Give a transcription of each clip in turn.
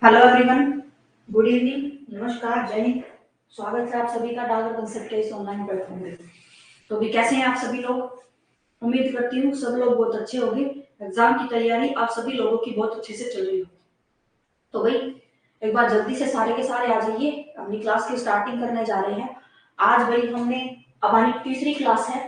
Hello everyone, good evening, नमस्कार, जय हिंद। स्वागत है आप सभी का डागर कंसेप्ट के इस ऑनलाइन प्लेटफॉर्म पे। तो भी कैसे हैं आप सभी लोग? उम्मीद करती हूँ सब लोग बहुत अच्छे होंगे। एग्जाम की तैयारी आप सभी लोगों की बहुत अच्छे से चल रही हो। तो भाई एक बार जल्दी से सारे के सारे आ जाइए, अपनी क्लास की स्टार्टिंग करने जा रहे हैं। आज भाई हमने हमारी तीसरी क्लास है,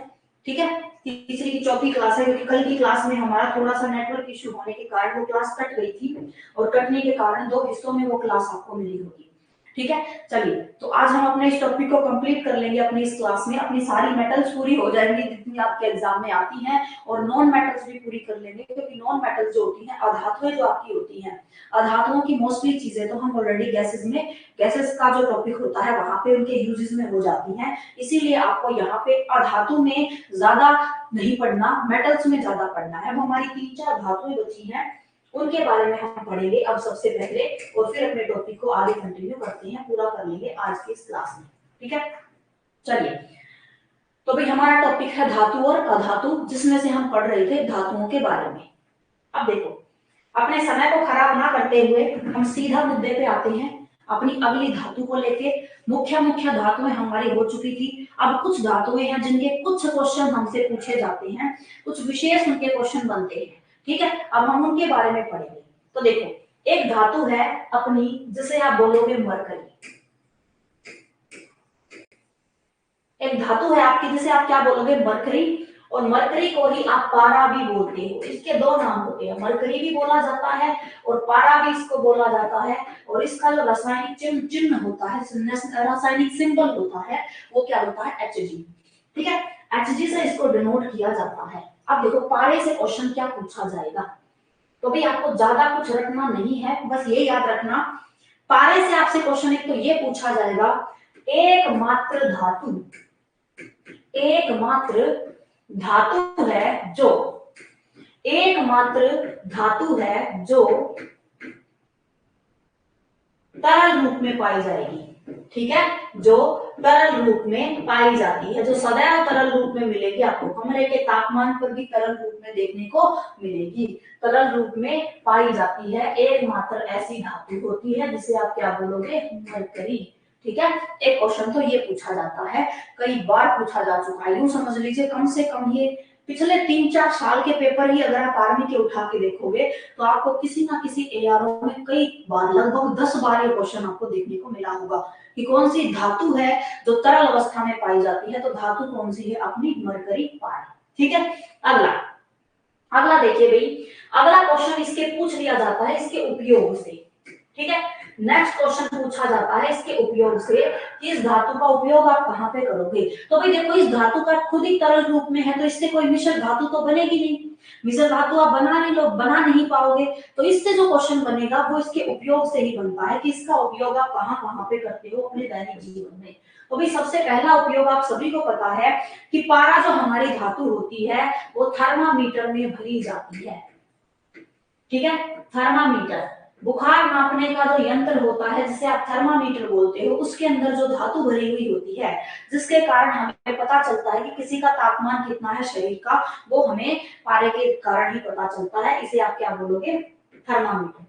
ठीक है। तीसरी की चौथी क्लास है, क्योंकि कल की क्लास में हमारा थोड़ा सा नेटवर्क इश्यू होने के कारण वो क्लास कट गई थी, और कटने के कारण दो हिस्सों में वो क्लास आपको मिली होगी, ठीक है। चलिए, तो आज हम अपने इस टॉपिक को कंप्लीट कर लेंगे। अपनी इस क्लास में अपनी सारी मेटल्स पूरी हो जाएंगी जितनी आपके एग्जाम में आती हैं, और नॉन मेटल्स भी पूरी कर लेंगे, क्योंकि नॉन मेटल्स जो होती हैं, अधातुएं जो आपकी होती हैं, अधातुओं की मोस्टली चीजें तो हम ऑलरेडी गैसेस का जो टॉपिक होता है वहां पे उनके यूजेस में हो जाती हैं। इसीलिए आपको यहाँ पे अधातु में ज्यादा नहीं पढ़ना, मेटल्स में ज्यादा पढ़ना है। अब हमारी तीन चार धातुएं बची हैं, उनके बारे में हम पढ़ेंगे अब सबसे पहले, और फिर अपने टॉपिक को आगे कंटिन्यू करते हैं, पूरा कर लेंगे आज की इस क्लास में, ठीक है। चलिए, तो भाई हमारा टॉपिक है धातु और अधातु, जिसमें से हम पढ़ रहे थे धातुओं के बारे में। अब देखो, अपने समय को खराब ना करते हुए हम सीधा मुद्दे पे आते हैं, अपनी अगली धातु को लेके। मुख्य मुख्य धातुएं हमारी हो चुकी थी। अब कुछ धातुएं हैं जिनके कुछ क्वेश्चन हमसे पूछे जाते हैं, कुछ विशेष उनके क्वेश्चन बनते हैं, ठीक है। अब हम उनके बारे में पढ़ेंगे। तो देखो, एक धातु है अपनी, जिसे आप बोलोगे मरकरी। एक धातु है आपकी जिसे आप क्या बोलोगे, मरकरी। और मरकरी को ही आप पारा भी बोलते हो। इसके दो नाम होते हैं, मरकरी भी बोला जाता है और पारा भी इसको बोला जाता है। और इसका जो रासायनिक चिन्ह होता है, रासायनिक सिंबल होता है, वो क्या होता है, Hg, ठीक है। Hg से इसको डिनोट किया जाता है। अब देखो, पारे से क्वेश्चन क्या पूछा जाएगा, तो भी आपको ज्यादा कुछ रखना नहीं है, बस ये याद रखना, पारे से आपसे क्वेश्चन एक तो ये पूछा जाएगा, एकमात्र धातु, एकमात्र धातु है जो, एकमात्र धातु है जो तरल रूप में पाई जाएगी, ठीक है। जो तरल रूप में पाई जाती है, जो सदैव तरल रूप में मिलेगी आपको, कमरे के तापमान पर भी तरल रूप में देखने को मिलेगी, तरल रूप में पाई जाती है, एकमात्र ऐसी धातु होती है जिसे आप क्या बोलोगे, मरकरी, ठीक है। एक क्वेश्चन तो ये पूछा जाता है, कई बार पूछा जा चुका है, यूं समझ लीजिए कम से कम ये पिछले 3-4 साल के पेपर ही अगर आप आर्मी के उठा के देखोगे, तो आपको किसी ना किसी एआरओ में कई बार, लगभग 10 बार ये क्वेश्चन आपको देखने को मिला होगा कि कौन सी धातु है जो तरल अवस्था में पाई जाती है। तो धातु कौन सी है, अपनी मरकरी पारा, ठीक है। अगला, अगला देखिए भाई, अगला क्वेश्चन इसके पूछ लिया जाता है इसके उपयोग से, ठीक है। नेक्स्ट क्वेश्चन पूछा जाता है इसके उपयोग से, कि इस धातु का उपयोग आप कहां पे करोगे। तो भाई देखो, इस धातु का खुद ही तरल रूप में है, तो इससे कोई मिश्र धातु तो बनेगी नहीं, मिश्र धातु आप बना नहीं पाओगे। तो इससे जो क्वेश्चन बनेगा वो इसके उपयोग से ही बनता है, कि इसका उपयोग आप कहां कहां पे करते हो अपने दैनिक जीवन में। तो भाई सबसे पहला उपयोग आप सभी को पता है कि पारा जो हमारी धातु होती है वो थर्मामीटर में भरी जाती है, ठीक है। थर्मामीटर, बुखार नापने का जो यंत्र होता है जिसे आप थर्मामीटर बोलते हो, उसके अंदर जो धातु भरी हुई होती है, जिसके कारण हमें पता चलता है कि किसी का तापमान कितना है शरीर का, वो हमें पारे के कारण ही पता चलता है, इसे आप क्या बोलोगे, थर्मामीटर।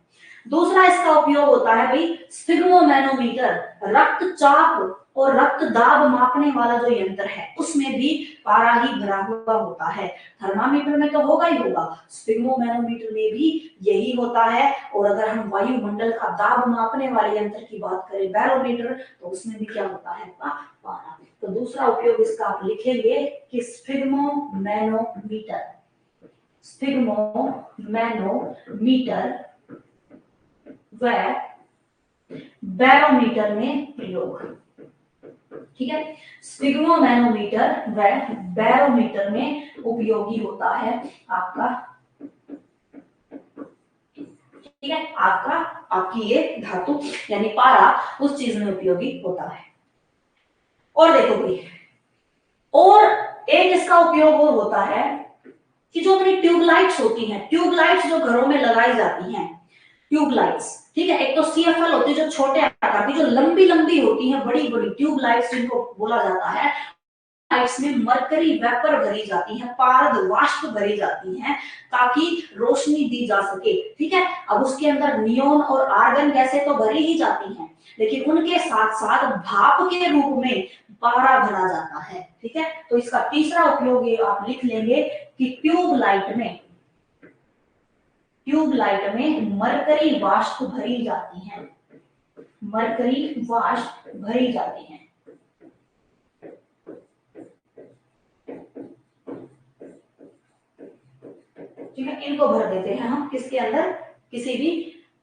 दूसरा इसका उपयोग होता है भाई स्फिग्मोमैनोमीटर, रक्तचाप और रक्त दाब मापने वाला जो यंत्र है, उसमें भी पारा ही भरा हुआ होता है। थर्मामीटर में तो होगा ही होगा, स्फिग्मोमैनोमीटर में भी यही होता है। और अगर हम वायुमंडल का दाब मापने वाले यंत्र की बात करें, बैरोमीटर, तो उसमें भी क्या होता है, पारा। तो दूसरा उपयोग इसका आप लिखेंगे कि स्फिग्मोमैनोमीटर, स्फिग्मोमैनोमीटर व बैरोमीटर में प्रयोग, ठीक है। स्फिग्मोमैनोमीटर व बैरोमीटर में उपयोगी होता है आपका, ठीक है, आपका आपकी ये धातु यानी पारा उस चीज में उपयोगी होता है। और देखो भाई, और एक इसका उपयोग और होता है कि जो अपनी ट्यूबलाइट्स होती हैं, ट्यूबलाइट्स जो घरों में लगाई जाती हैं, ट्यूबलाइट्स, ठीक है। एक तो सीएफएल होती है जो छोटे आकार की, जो लंबी लंबी होती है, बड़ी बड़ी ट्यूबलाइट्स जिनको बोला जाता है, लाइट्स में मरकरी वेपर भरी जाती है, पारद वाष्प भरी जाती है, ताकि रोशनी दी जा सके। ठीक है, अब उसके अंदर नियोन और आर्गन गैसें तो भरी ही जाती हैं, लेकिन उनके साथ साथ भाप के रूप में पारा भरा जाता है। ठीक है, तो इसका तीसरा उपयोग ये आप लिख लेंगे कि ट्यूबलाइट में मरकरी वाष्प भरी जाती है, मरकरी वाष्प भरी जाती है। ठीक है, इनको भर देते हैं हम किसके अंदर, किसी भी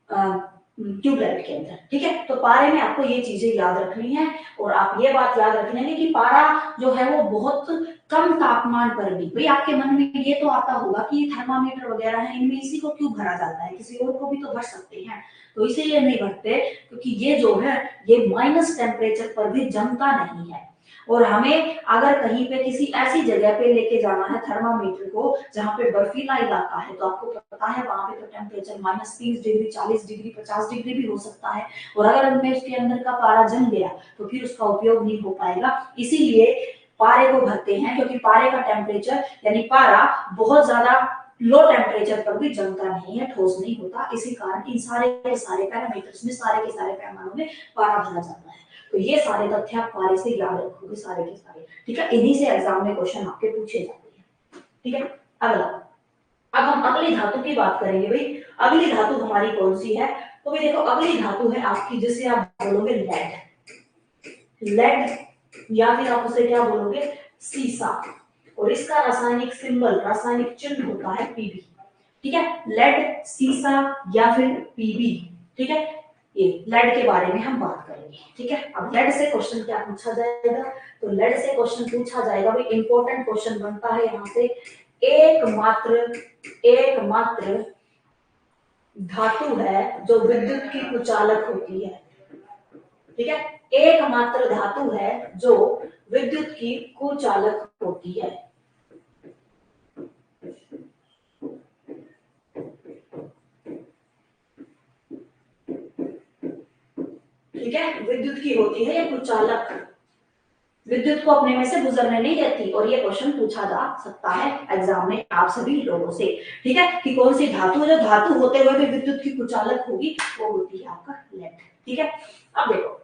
ट्यूबलाइट के अंदर। ठीक है, तो पारे में आपको ये चीजें याद रखनी है, और आप ये बात याद रख लेंगे कि पारा जो है वो बहुत कम तापमान पर भी, भाई आपके मन में ये तो आता होगा कि थर्मामीटर वगैरह है, इनमें इसी को क्यों भरा जाता है, किसी और को भी तो भर सकते हैं। तो इसीलिए नहीं भरते क्योंकि ये जो है ये माइनस टेम्परेचर पर भी जमता नहीं है, और हमें अगर कहीं पे किसी ऐसी जगह पे लेके जाना है थर्मामीटर को जहां पे बर्फीला इलाका है, तो आपको पता है वहां पे तो टेम्परेचर -30 डिग्री, 40 डिग्री, 50 डिग्री भी हो सकता है, और अगर हमें उसके अंदर का पारा जम गया तो फिर उसका उपयोग नहीं हो पाएगा। इसीलिए पारे को भरते हैं, क्योंकि पारे का टेम्परेचर यानी पारा बहुत ज्यादा लो टेम्परेचर पर भी जमता नहीं है, ठोस नहीं होता। इसी कारण इन सारे के सारे पैरामीटर्स में, सारे के सारे पैमानों में पारा भरा जाता है। तो ये सारे तथ्य आप पारे से याद रखोगे, सारे के सारे। ठीक है, इन्हीं से एग्जाम में क्वेश्चन आपके पूछे जाते हैं। ठीक है, अगला, अब हम अगली धातु की बात करेंगे। भाई अगली धातु हमारी कौन सी है, तो भाई देखो अगली धातु है आपकी, जिसे आप बोलोगे लेड, या फिर आप उसे क्या बोलोगे, सीसा, और इसका रासायनिक सिंबल, रासायनिक चिन्ह होता है पीबी। ठीक है, लेड, सीसा या फिर पीबी। ठीक है, ये लेड के बारे में हम बात करेंगे। ठीक है, अब लेड से क्वेश्चन क्या पूछा जाएगा, तो लेड से क्वेश्चन पूछा जाएगा, भाई इंपॉर्टेंट क्वेश्चन बनता है यहाँ से, एकमात्र धातु है जो विद्युत की कुचालक होती है। ठीक है, एकमात्र धातु है जो विद्युत की कुचालक होती है। ठीक है, विद्युत की होती है ये कुचालक, विद्युत को अपने में से गुजरने नहीं देती, और ये क्वेश्चन पूछा जा सकता है एग्जाम में आप सभी लोगों से। ठीक है, कि कौन सी धातु जो धातु होते हुए भी विद्युत की कुचालक होगी, वो होती है आपका लेड। ठीक है, अब देखो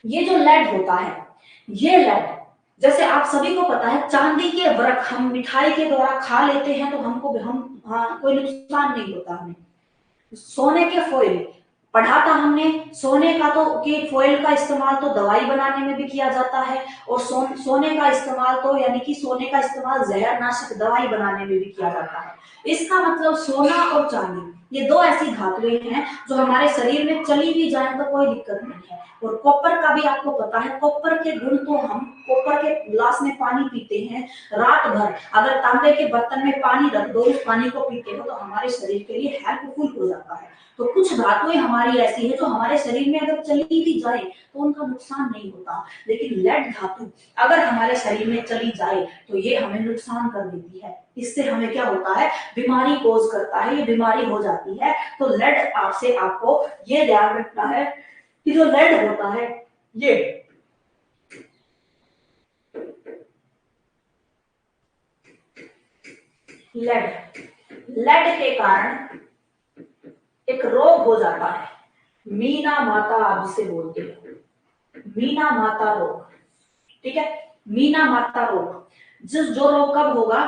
ये जो लेड होता है, ये लेड जैसे आप सभी को पता है, चांदी के वृक हम मिठाई के द्वारा खा लेते हैं तो हमको कोई नुकसान नहीं होता हमें। सोने के फॉइल पढ़ा था हमने, सोने का तो कि फॉइल का इस्तेमाल तो दवाई बनाने में भी किया जाता है, और सोने का इस्तेमाल तो यानी कि सोने का इस्तेमाल जहरनाशक दवाई बनाने में भी किया जाता है। इसका मतलब सोना और चांदी ये दो ऐसी धातुएं हैं जो हमारे शरीर में चली भी जाए तो कोई दिक्कत नहीं है। और कॉपर का भी आपको पता है, कॉपर के गुण तो हम कॉपर के गिलास में पानी पीते हैं रात भर, अगर तांबे के बर्तन में पानी रख दो, उस पानी को पीते हो तो हमारे शरीर के लिए हेल्पफुल हो जाता है। तो कुछ धातुएं हमारी ऐसी है जो हमारे शरीर में अगर चली भी जाए तो उनका नुकसान नहीं होता, लेकिन लेड धातु अगर हमारे शरीर में चली जाए तो ये हमें नुकसान कर देती है। इससे हमें क्या होता है, बीमारी कोज करता है, ये बीमारी हो जाती है। तो लेड आपसे आपको ये ध्यान रखना है कि जो लेड होता है ये लेड के कारण एक रोग हो जाता है, मीना माता आप जिसे बोलते हैं, मीना माता रोग। ठीक है, मीना माता रोग, जो रोग कब होगा,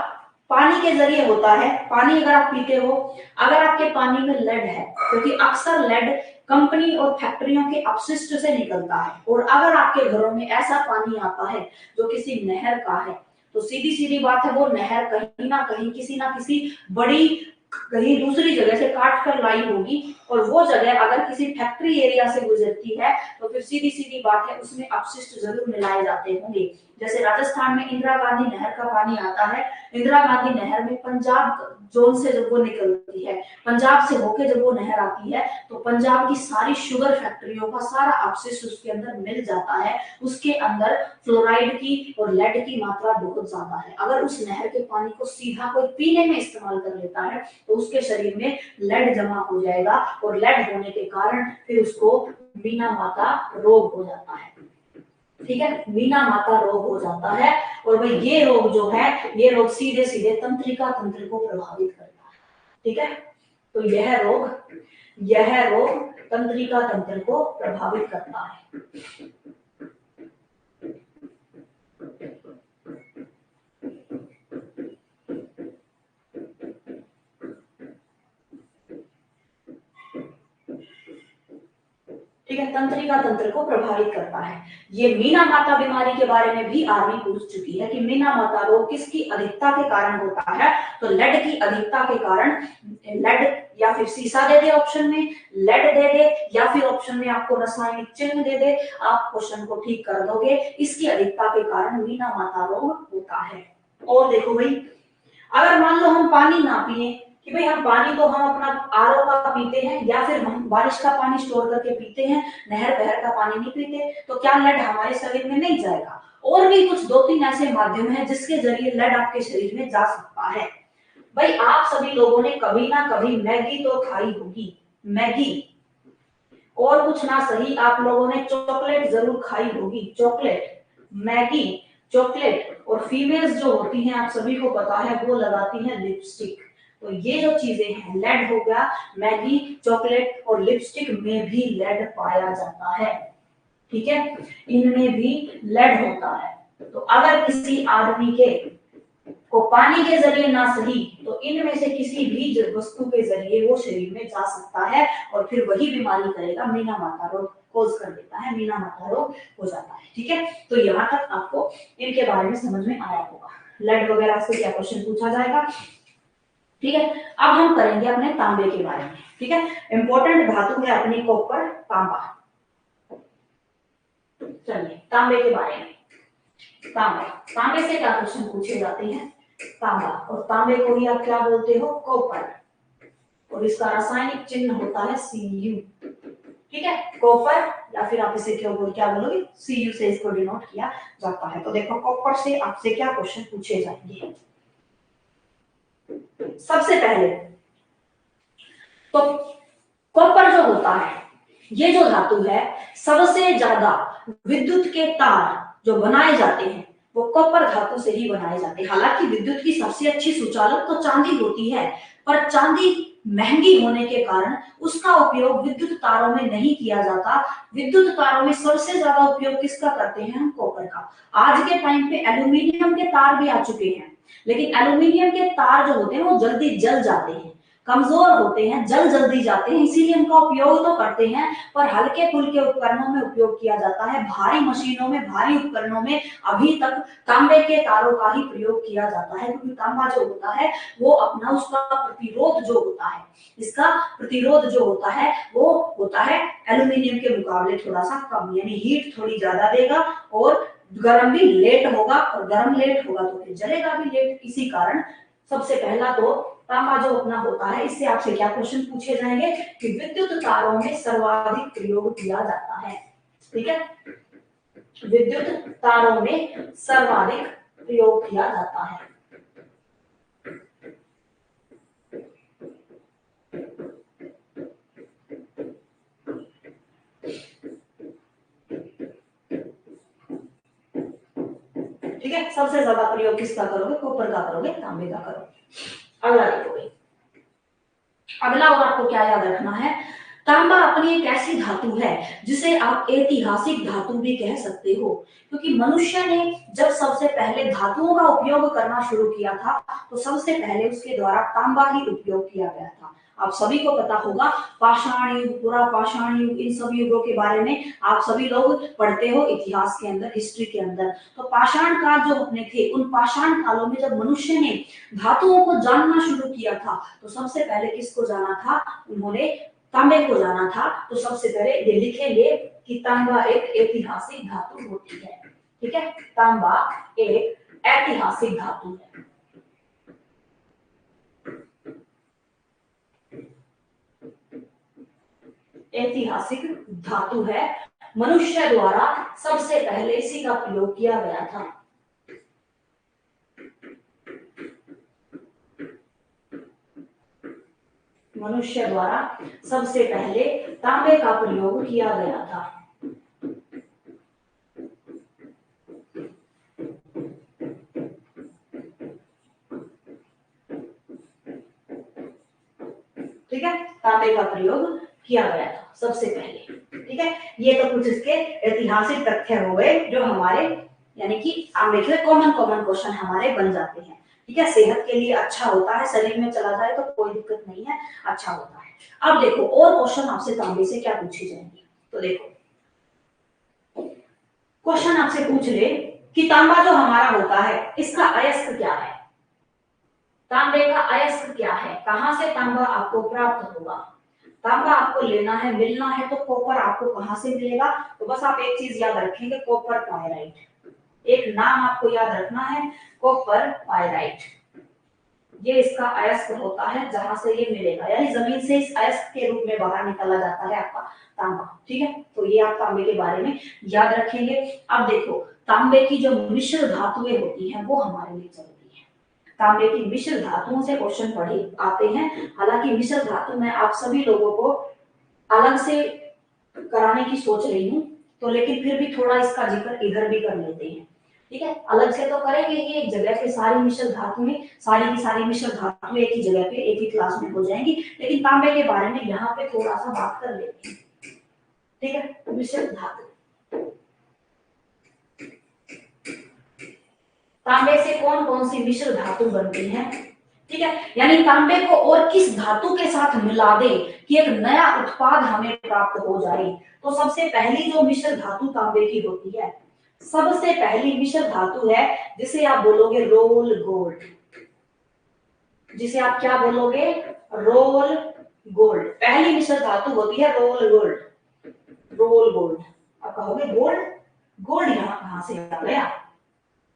पानी के जरिए होता है। पानी अगर आप पीते हो, अगर आपके पानी में लेड है, क्योंकि अक्सर लेड कंपनी और फैक्ट्रियों के अपशिष्ट से निकलता है, और अगर आपके घरों में ऐसा पानी आता है जो किसी नहर का है, तो सीधी सीधी बात है वो नहर कहीं ना किसी बड़ी कहीं दूसरी जगह से काट कर लाई होगी, और वो जगह अगर किसी फैक्ट्री एरिया से गुजरती है तो फिर सीधी सीधी बात है उसमें अपशिष्ट जरूर मिलाए जाते होंगे। जैसे राजस्थान में इंदिरा गांधी नहर का पानी आता है, इंदिरा गांधी नहर में पंजाब जोन से जब वो निकलती है, पंजाब से होके जब वो नहर आती है, तो पंजाब की सारी शुगर फैक्ट्रियों का सारा अपशिष्ट उसके अंदर मिल जाता है। उसके अंदर फ्लोराइड की और लेड की मात्रा बहुत ज्यादा है। अगर उस नहर के पानी को सीधा कोई पीने में इस्तेमाल कर लेता है तो उसके शरीर में लेड जमा हो जाएगा, और लेड होने के कारण फिर उसको मीना माता रोग हो जाता है। ठीक है, मीना माता रोग हो जाता है। और भाई ये रोग जो है, ये रोग सीधे सीधे तंत्रिका तंत्र को प्रभावित करता है। ठीक है, तो यह रोग तंत्रिका तंत्र को प्रभावित करता है। ठीक है, तंत्रिका तंत्र को प्रभावित करता है। ये मीना माता बीमारी के बारे में भी आर्मी पूछ चुकी है कि मीना माता रोग किसकी अधिकता के कारण होता है, तो लेड की अधिकता के कारण। लेड या फिर सीसा दे दे ऑप्शन में, लेड दे दे, या फिर ऑप्शन में आपको रासायनिक चिन्ह दे दे, आप क्वेश्चन को ठीक कर दोगे। इसकी अधिकता के कारण मीना माता रोग होता है। और देखो भाई, अगर मान लो हम पानी ना पिए, कि भाई हम पानी तो हम अपना आरओ का पीते हैं, या फिर हम बारिश का पानी स्टोर करके पीते हैं, नहर बहर का पानी नहीं पीते, तो क्या लेड हमारे शरीर में नहीं जाएगा? और भी कुछ 2-3 ऐसे माध्यम हैं जिसके जरिए लेड आपके शरीर में जा सकता है। भाई आप सभी लोगों ने कभी ना कभी मैगी तो खाई होगी, मैगी। और कुछ ना सही, आप लोगों ने चॉकलेट जरूर खाई होगी, चॉकलेट, मैगी, चॉकलेट। और फीमेल्स जो होती हैं, आप सभी को पता है, वो लगाती हैं लिपस्टिक। तो ये जो चीजें हैं, लेड हो गया, मैगी, चॉकलेट और लिपस्टिक में भी लेड पाया जाता है। ठीक है, इनमें भी लेड होता है। तो अगर किसी आदमी के को पानी के जरिए ना सही, तो इनमें से किसी भी वस्तु के जरिए वो शरीर में जा सकता है, और फिर वही बीमारी करेगा, मीना माता रोग कोज कर देता है, मीना माता रोग हो जाता है। ठीक है, तो यहाँ तक आपको इनके बारे में समझ में आया होगा। लेड वगैरह से क्या क्वेश्चन पूछा जाएगा। ठीक है, अब हम करेंगे अपने तांबे के बारे में। ठीक है, इंपॉर्टेंट धातु है अपनी कॉपर, तांबा। चलिए तांबे के बारे में। तांबा, तांबे से क्या क्वेश्चन पूछे जाते हैं, तांबा। और तांबे को ही आप क्या बोलते हो, कॉपर। और इसका रासायनिक चिन्ह होता है Cu। ठीक है, कॉपर, या फिर आप इसे क्या बोलोगे, Cu से इसको डिनोट किया जाता है। तो देखो कॉपर से आपसे क्या क्वेश्चन पूछे जाएंगे। सबसे पहले तो कॉपर जो होता है, ये जो धातु है, सबसे ज्यादा विद्युत के तार जो बनाए जाते हैं वो कॉपर धातु से ही बनाए जाते हैं। हालांकि विद्युत की सबसे अच्छी सुचालक तो चांदी होती है, पर चांदी महंगी होने के कारण उसका उपयोग विद्युत तारों में नहीं किया जाता। विद्युत तारों में सबसे ज्यादा उपयोग किसका करते हैं हम, कॉपर का। आज के टाइम पे एल्यूमिनियम के तार भी आ चुके हैं, लेकिन एल्यूमिनियम के तार जो होते हैं वो जल्दी जल जाते हैं, कमजोर होते हैं, जल जल्दी जाते हैं, इसीलिए उनका उपयोग तो करते हैं, पर हल्के फुल्के उपकरणों में उपयोग किया जाता है। भारी मशीनों में, भारी उपकरणों में अभी तक तांबे के तारों का ही प्रयोग किया जाता है, क्योंकि तांबा जो होता है वो अपना उसका प्रतिरोध जो होता है, इसका प्रतिरोध जो होता है वो होता है एल्यूमिनियम के मुकाबले थोड़ा सा कम, यानी हीट थोड़ी ज्यादा देगा, और गर्म भी लेट होगा, और गर्म लेट होगा तो फिर जलेगा भी लेट। इसी कारण सबसे पहला तो तांबा जो अपना होता है, इससे आपसे क्या क्वेश्चन पूछे जाएंगे कि विद्युत तारों में सर्वाधिक प्रयोग किया जाता है। ठीक है, विद्युत तारों में सर्वाधिक प्रयोग किया जाता है। ठीक है, सबसे ज्यादा प्रयोग किसका करोगे, कॉपर का करोगे, तांबे का करोगे। अगला देखोगे, अगला और आपको क्या याद रखना है, तांबा अपनी एक ऐसी धातु है जिसे आप ऐतिहासिक धातु भी कह सकते हो, क्योंकि मनुष्य ने जब सबसे पहले धातुओं का उपयोग करना शुरू किया था, तो सबसे पहले उसके द्वारा तांबा ही उपयोग किया गया था। आप सभी को पता होगा, पाषाण युग, पुरा पाषाण युग, इन सब युगों के बारे में आप सभी लोग पढ़ते हो इतिहास के अंदर, हिस्ट्री के अंदर। तो पाषाण काल जो अपने थे, उन पाषाण कालों में जब मनुष्य ने धातुओं को जानना शुरू किया था, तो सबसे पहले किसको जाना था, उन्होंने तांबे को जाना था। तो सबसे पहले ये लिखेंगे कि तांबा एक ऐतिहासिक धातु होती है। ठीक है, तांबा एक ऐतिहासिक धातु है। ऐतिहासिक धातु है, मनुष्य द्वारा सबसे पहले इसी का प्रयोग किया गया था। मनुष्य द्वारा सबसे पहले तांबे का प्रयोग किया गया था। ठीक है, तांबे का प्रयोग किया गया था सबसे पहले। ठीक है, ये तो कुछ इसके ऐतिहासिक तथ्य हो गए जो हमारे यानी कि हमेशा कॉमन कॉमन क्वेश्चन हमारे बन जाते हैं। ठीक है, सेहत के लिए अच्छा होता है, शरीर में चला जाए तो कोई दिक्कत नहीं है, अच्छा होता है। अब देखो और क्वेश्चन आपसे तांबे से क्या पूछे जाएंगे, तो देखो क्वेश्चन आपसे पूछ ले कि तांबा जो हमारा होता है इसका अयस्क क्या है, तांबे का अयस्क क्या है, कहां से तांबा आपको प्राप्त होगा। तांबा आपको लेना है, मिलना है तो कॉपर आपको कहां से मिलेगा, तो बस आप एक चीज याद रखेंगे, कॉपर पायराइट, एक नाम आपको याद रखना है, कॉपर पायराइट, ये इसका अयस्क होता है जहां से ये मिलेगा, यानी जमीन से इस अयस्क के रूप में बाहर निकाला जाता है आपका तांबा। ठीक है, तो ये आप तांबे के बारे में याद रखेंगे। अब देखो तांबे की जो मिश्र धातुएं होती हैं वो हमारे लिए जरूरी है, तांबे की मिश्र धातुओं से क्वेश्चन पढ़े आते हैं। हालांकि मिश्र धातु में आप सभी लोगों को अलग से कराने की सोच रही हूँ, तो लेकिन फिर भी थोड़ा इसका जिक्र इधर भी कर लेते हैं। ठीक है, अलग से तो करेंगे ही एक जगह पे, सारी मिश्र धातु में सारी की सारी मिश्र धातु एक ही जगह पे एक ही क्लास में हो जाएंगी, लेकिन तांबे के बारे में यहाँ पे थोड़ा सा बात कर लेते हैं। ठीक है, तो मिश्र धातु, तांबे से कौन कौन सी मिश्र धातु बनती है। ठीक है, यानी तांबे को और किस धातु के साथ मिला दे कि एक नया उत्पाद हमें प्राप्त हो जाए, तो सबसे पहली जो मिश्र धातु तांबे की होती है, सबसे पहली मिश्र धातु है जिसे आप बोलोगे रोल गोल्ड, जिसे आप क्या बोलोगे, रोल गोल्ड, पहली मिश्र धातु होती है रोल गोल्ड, रोल गोल्ड। आप कहोगे गोल्ड, गोल्ड यहाँ कहां से आ गया,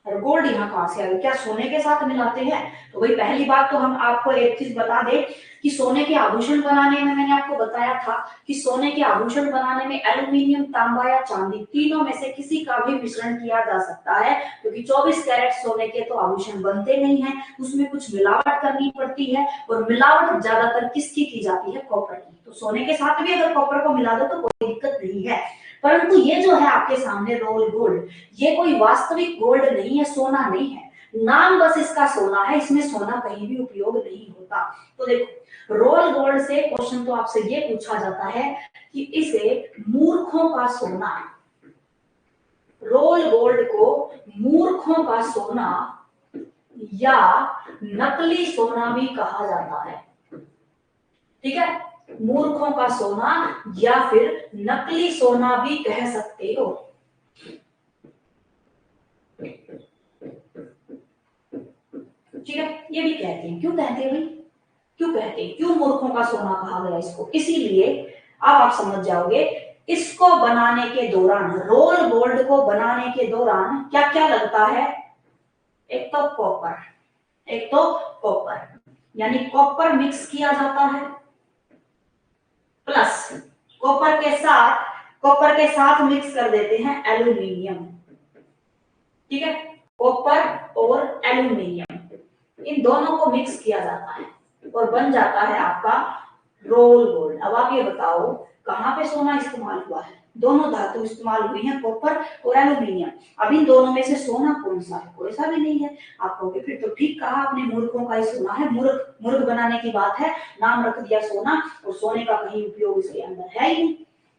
और गोल्ड यहाँ कहां से आ गया, क्या सोने के साथ मिलाते हैं, तो भाई पहली बात तो हम आपको एक चीज बता दें कि सोने के आभूषण बनाने में मैंने आपको बताया था कि सोने के आभूषण बनाने में एल्यूमिनियम, तांबा या चांदी तीनों में से किसी का भी मिश्रण किया जा सकता है, क्योंकि 24 कैरेट सोने के तो आभूषण बनते नहीं है, उसमें कुछ मिलावट करनी पड़ती है, और मिलावट ज्यादातर किसकी की जाती है, कॉपर की। तो सोने के साथ भी अगर कॉपर को मिला दो तो कोई दिक्कत नहीं है, परंतु ये जो है आपके सामने रोल गोल्ड, ये कोई वास्तविक गोल्ड नहीं है, सोना नहीं है, नाम बस इसका सोना है, इसमें सोना कहीं भी उपयोग नहीं होता। तो देखो रोल गोल्ड से क्वेश्चन तो आपसे ये पूछा जाता है कि इसे मूर्खों का सोना, रोल गोल्ड को मूर्खों का सोना या नकली सोना भी कहा जाता है। ठीक है, मूर्खों का सोना या फिर नकली सोना भी कह सकते हो। ठीक है, ये भी कहते हैं, क्यों कहते हैं भाई, क्यों कहते हैं, क्यों मूर्खों का सोना कहा गया इसको, इसीलिए अब आप समझ जाओगे इसको बनाने के दौरान, रोल गोल्ड को बनाने के दौरान क्या क्या लगता है, एक तो कॉपर, एक तो कॉपर, यानी कॉपर मिक्स किया जाता है, प्लस कॉपर के साथ मिक्स कर देते हैं एल्यूमिनियम। ठीक है, कॉपर और एल्यूमिनियम इन दोनों को मिक्स किया जाता है और बन जाता है आपका रोल गोल्ड। अब आप ये बताओ कहां पे सोना इस्तेमाल हुआ है, दोनों धातु इस्तेमाल हुई हैं, कॉपर और एल्यूमिनियम। अब इन दोनों में से सोना कौन सा है, कोई सा भी नहीं है। आप कहोगे फिर तो ठीक कहा आपने, मूर्खों का ही सोना है, मूर्ख बनाने की बात है, नाम रख दिया सोना, और सोने का कहीं उपयोग इसके अंदर है ही नहीं।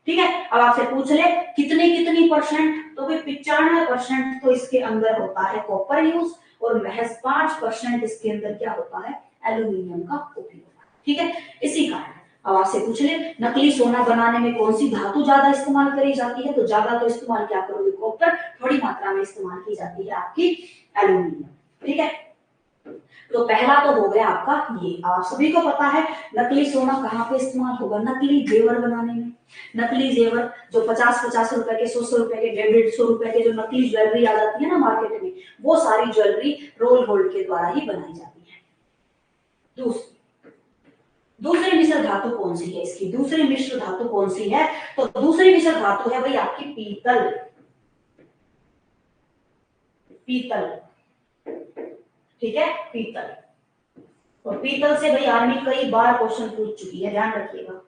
ठीक है, अब आपसे पूछ ले कितनी कितनी परसेंट, तो फिर 95% तो इसके अंदर होता है कॉपर यूज, और महज 5% इसके अंदर क्या होता है, एल्यूमिनियम का उपयोग। ठीक है, इसी कारण अब आपसे पूछ ले नकली सोना बनाने में कौन सी धातु ज्यादा इस्तेमाल करी जाती है, तो ज्यादा तो इस्तेमाल क्या करोगे, कॉपर, थोड़ी मात्रा में इस्तेमाल की जाती है आपकी एल्यूमिनियम। ठीक है, तो पहला तो हो गया आपका ये, आप सभी को पता है नकली सोना कहाँ पे इस्तेमाल होगा, नकली जेवर बनाने में। नकली जेवर जो 50-50 रुपए के, 100-100 रुपए के, 150-150 रुपए के जो नकली ज्वेलरी आ जाती है ना मार्केट में, वो सारी ज्वेलरी रोल गोल्ड के द्वारा ही बनाई जाती है। दूसरी मिश्र धातु कौन सी है इसकी, दूसरी मिश्र धातु कौन सी है, तो दूसरी मिश्र धातु है भाई आपकी पीतल, पीतल। ठीक है, पीतल, और पीतल से भाई आर्मी कई बार क्वेश्चन पूछ चुकी है, ध्यान रखिएगा,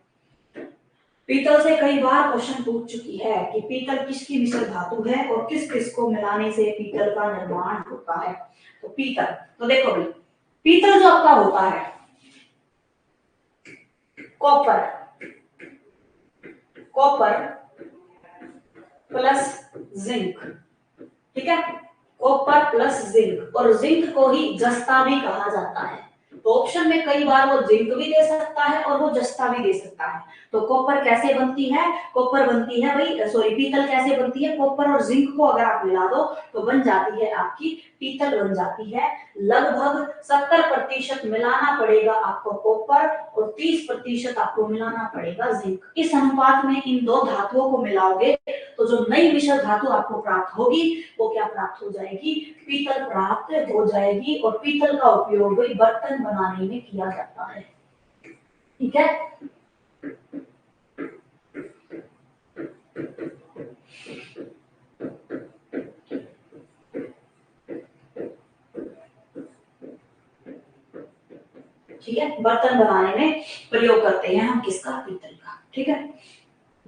पीतल से कई बार क्वेश्चन पूछ चुकी है कि पीतल किसकी मिश्र धातु है और किस किस को मिलाने से पीतल का निर्माण होता है। तो पीतल, तो देखो भाई पीतल जो आपका होता है, कॉपर कॉपर प्लस जिंक, ठीक है, कॉपर प्लस जिंक, और जिंक को ही जस्ता भी कहा जाता है। तो ऑप्शन में कई बार वो जिंक भी दे सकता है और वो जस्ता भी दे सकता है। तो कॉपर कैसे बनती है, कॉपर बनती है भाई, सॉरी, पीतल कैसे बनती है, कॉपर और जिंक को अगर आप मिला दो तो बन जाती है आपकी पीतल, बन जाती है। लगभग 70% मिलाना पड़ेगा आपको कॉपर और 30% आपको मिलाना पड़ेगा जिंक। इस अनुपात में इन दो धातुओं को मिलाओगे तो जो नई मिश्र धातु आपको प्राप्त होगी वो क्या प्राप्त हो जाएगी, पीतल प्राप्त हो जाएगी। और पीतल का उपयोग भी बर्तन बनाने में किया जाता है, ठीक है। ठीक है, बर्तन बनाने में प्रयोग करते हैं हम किसका, पीतल का, ठीक है।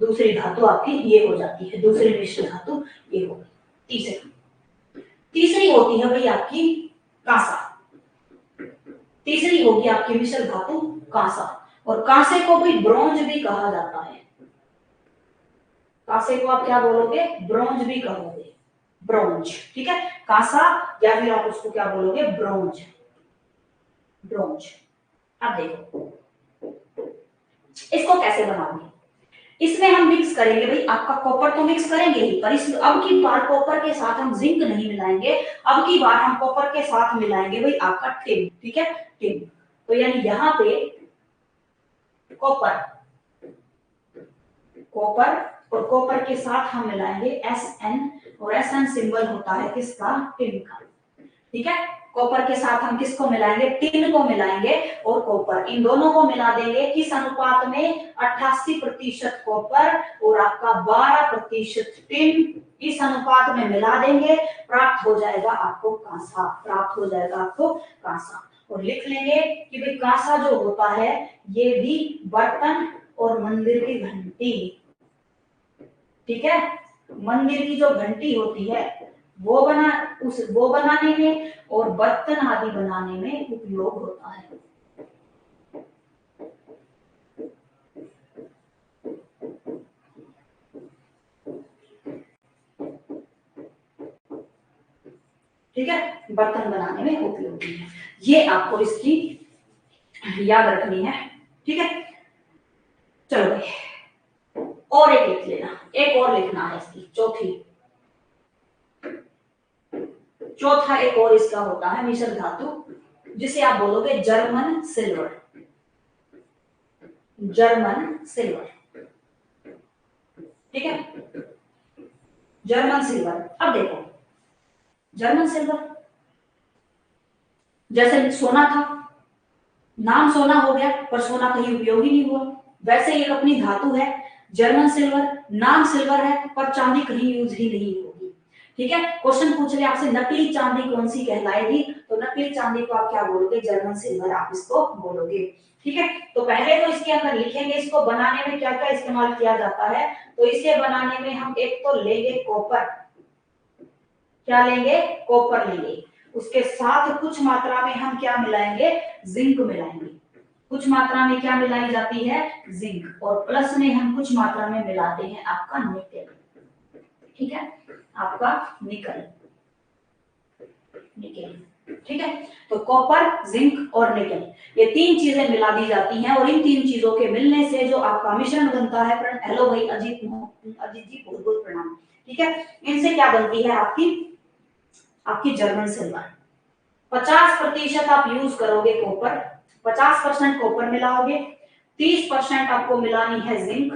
दूसरी धातु आपकी ये हो जाती है, दूसरी मिश्र धातु ये होगी। तीसरी होती है भाई आपकी कांसा। तीसरी होगी आपकी मिश्र धातु कांसा, और कांसे को भी ब्रोंज भी कहा जाता है। कांसे को आप क्या बोलोगे, ब्रोंज भी कहोगे, ब्रोंज, ठीक है। कांसा या फिर आप उसको क्या बोलोगे, ब्रोंज, ब्रोंज। अब देखो इसको कैसे बनाओगे, इसमें हम मिक्स करेंगे भाई, आपका कॉपर तो मिक्स करेंगे ही, पर इस अब की बार कॉपर के साथ हम जिंक नहीं मिलाएंगे, अब की बार हम कॉपर के साथ मिलाएंगे भाई आपका टिन, ठीक है, टिन। तो यानी यहां पे कॉपर, कॉपर और कॉपर के साथ हम मिलाएंगे Sn, और Sn सिंबल होता है किसका, टिन का, ठीक है। कॉपर के साथ हम किसको मिलाएंगे, टिन को मिलाएंगे और कॉपर, इन दोनों को मिला देंगे किस अनुपात में, 88% कॉपर और आपका 12% टिन, इस अनुपात में मिला देंगे, प्राप्त हो जाएगा आपको कांसा, प्राप्त हो जाएगा आपको कांसा। और लिख लेंगे कि भाई कांसा जो होता है ये भी बर्तन और मंदिर की घंटी, ठीक है, मंदिर की जो घंटी होती है वो बनाने में और बर्तन आदि बनाने में उपयोग होता है। ठीक है, बर्तन बनाने में उपयोगी है, ये आपको इसकी याद रखनी है, ठीक है। चलो और एक लिख लेना, एक और लिखना है इसकी चौथा एक और इसका होता है मिश्र धातु, जिसे आप बोलोगे जर्मन सिल्वर, जर्मन सिल्वर, ठीक है, जर्मन सिल्वर। अब देखो जर्मन सिल्वर जैसे सोना था, नाम सोना हो गया पर सोना कहीं उपयोग ही नहीं हुआ, वैसे एक अपनी धातु है जर्मन सिल्वर, नाम सिल्वर है पर चांदी कहीं यूज ही नहीं होगी, ठीक है। क्वेश्चन पूछ ले आपसे नकली चांदी कौन सी कहलाएगी, तो नकली चांदी को आप क्या बोलोगे, जर्मन सिल्वर आप इसको बोलोगे, ठीक है। तो पहले तो इसके अंदर लिखेंगे इसको बनाने में क्या क्या इस्तेमाल किया जाता है, तो इसे बनाने में हम एक तो लेंगे कॉपर, क्या लेंगे, कॉपर लेंगे, उसके साथ कुछ मात्रा में हम क्या मिलाएंगे, जिंक मिलाएंगे, कुछ मात्रा में क्या मिलाई जाती है, जिंक, और प्लस में हम कुछ मात्रा में मिलाते हैं आपका निकल, ठीक है, आपका निकल, निकल, ठीक है। तो कॉपर, जिंक और निकल, ये तीन चीजें मिला दी जाती हैं, और इन तीन चीजों के मिलने से जो आपका मिश्रण बनता है, हेलो भाई अजीत जी बहुत बहुत प्रणाम, ठीक है। इनसे क्या बनती है आपकी जर्मन सिल्वर। 50% आप यूज करोगे कॉपर, 50% कॉपर मिलाओगे, 30% आपको मिलानी है जिंक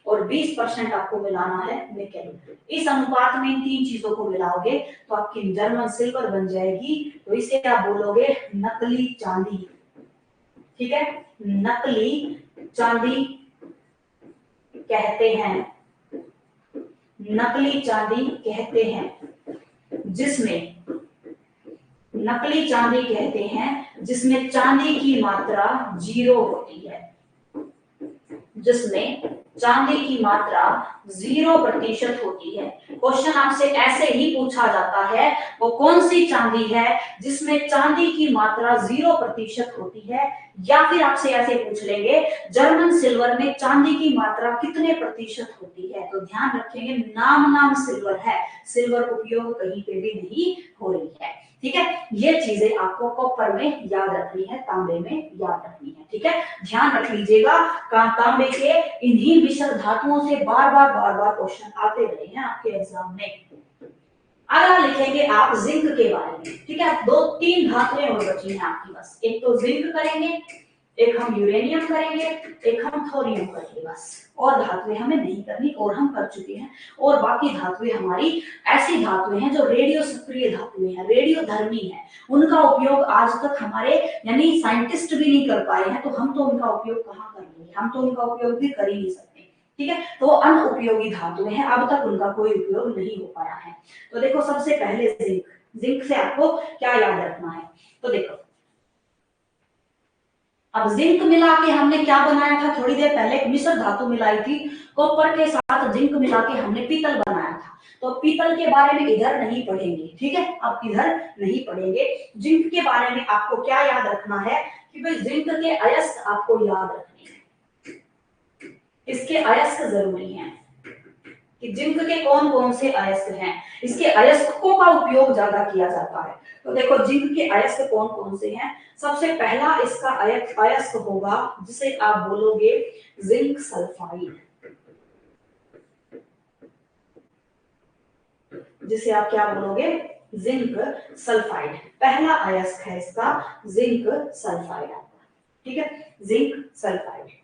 और 20% आपको मिलाना है निकेल। इस अनुपात में इन तीन चीजों को मिलाओगे तो आपकी जर्मन सिल्वर बन जाएगी, तो इसे आप बोलोगे नकली चांदी, ठीक है, नकली चांदी कहते हैं, नकली चांदी कहते हैं, जिसमें नकली चांदी कहते हैं जिसमें चांदी की मात्रा 0 होती है, जिसमें चांदी की मात्रा 0% होती है। क्वेश्चन आपसे ऐसे ही पूछा जाता है, वो कौन सी चांदी है जिसमें चांदी की मात्रा 0% होती है, या फिर आपसे ऐसे पूछ लेंगे जर्मन सिल्वर में चांदी की मात्रा कितने प्रतिशत होती है। तो ध्यान रखेंगे नाम सिल्वर है, सिल्वर उपयोग कहीं पे भी नहीं हो रही है। ठीक है, ये चीजें आपको कॉपर में याद रखनी है, तांबे में याद रखनी है। ठीक है, ध्यान रख लीजिएगा, तांबे के इन्हीं मिश्र धातुओं से बार बार क्वेश्चन आते रहे हैं आपके एग्जाम में। अगला लिखेंगे आप जिंक के बारे में। ठीक है, दो तीन धातुएं और बची हैं आपकी बस, एक तो जिंक करेंगे, एक हम यूरेनियम करेंगे, एक हम थोरियम करेंगे बस। और धातुएं हमें नहीं करनी, और हम कर चुके हैं। और बाकी धातुएं हमारी ऐसी धातुएं हैं जो रेडियो सक्रिय धातुएं हैं, रेडियो धर्मी है। उनका उपयोग आज तक हमारे यानी साइंटिस्ट भी नहीं कर पाए हैं, तो हम तो उनका उपयोग कहाँ कर लेंगे, हम तो उनका उपयोग भी कर ही नहीं सकते। ठीक है, तो अनुपयोगी धातुएं हैं, अब तक उनका कोई उपयोग नहीं हो पाया है। तो देखो सबसे पहले जिंक, जिंक से आपको क्या याद रखना है, तो देखो अब जिंक मिला के हमने क्या बनाया था, थोड़ी देर पहले मिश्र धातु मिलाई थी, कॉपर के साथ जिंक मिला के हमने पीतल बनाया था। तो पीतल के बारे में इधर नहीं पढ़ेंगे, ठीक है, अब इधर नहीं पढ़ेंगे। जिंक के बारे में आपको क्या याद रखना है कि भाई जिंक के अयस्क आपको याद रखने हैं, इसके अयस्क जरूरी हैं कि जिंक के कौन कौन से अयस्क हैं, इसके अयस्कों का उपयोग ज्यादा किया जाता है। तो देखो जिंक के अयस्क कौन कौन से हैं, सबसे पहला इसका अयस्क होगा जिसे आप बोलोगे जिंक सल्फाइड, जिसे आप क्या बोलोगे, जिंक सल्फाइड। पहला अयस्क है इसका जिंक सल्फाइड आपका। ठीक है, जिंक सल्फाइड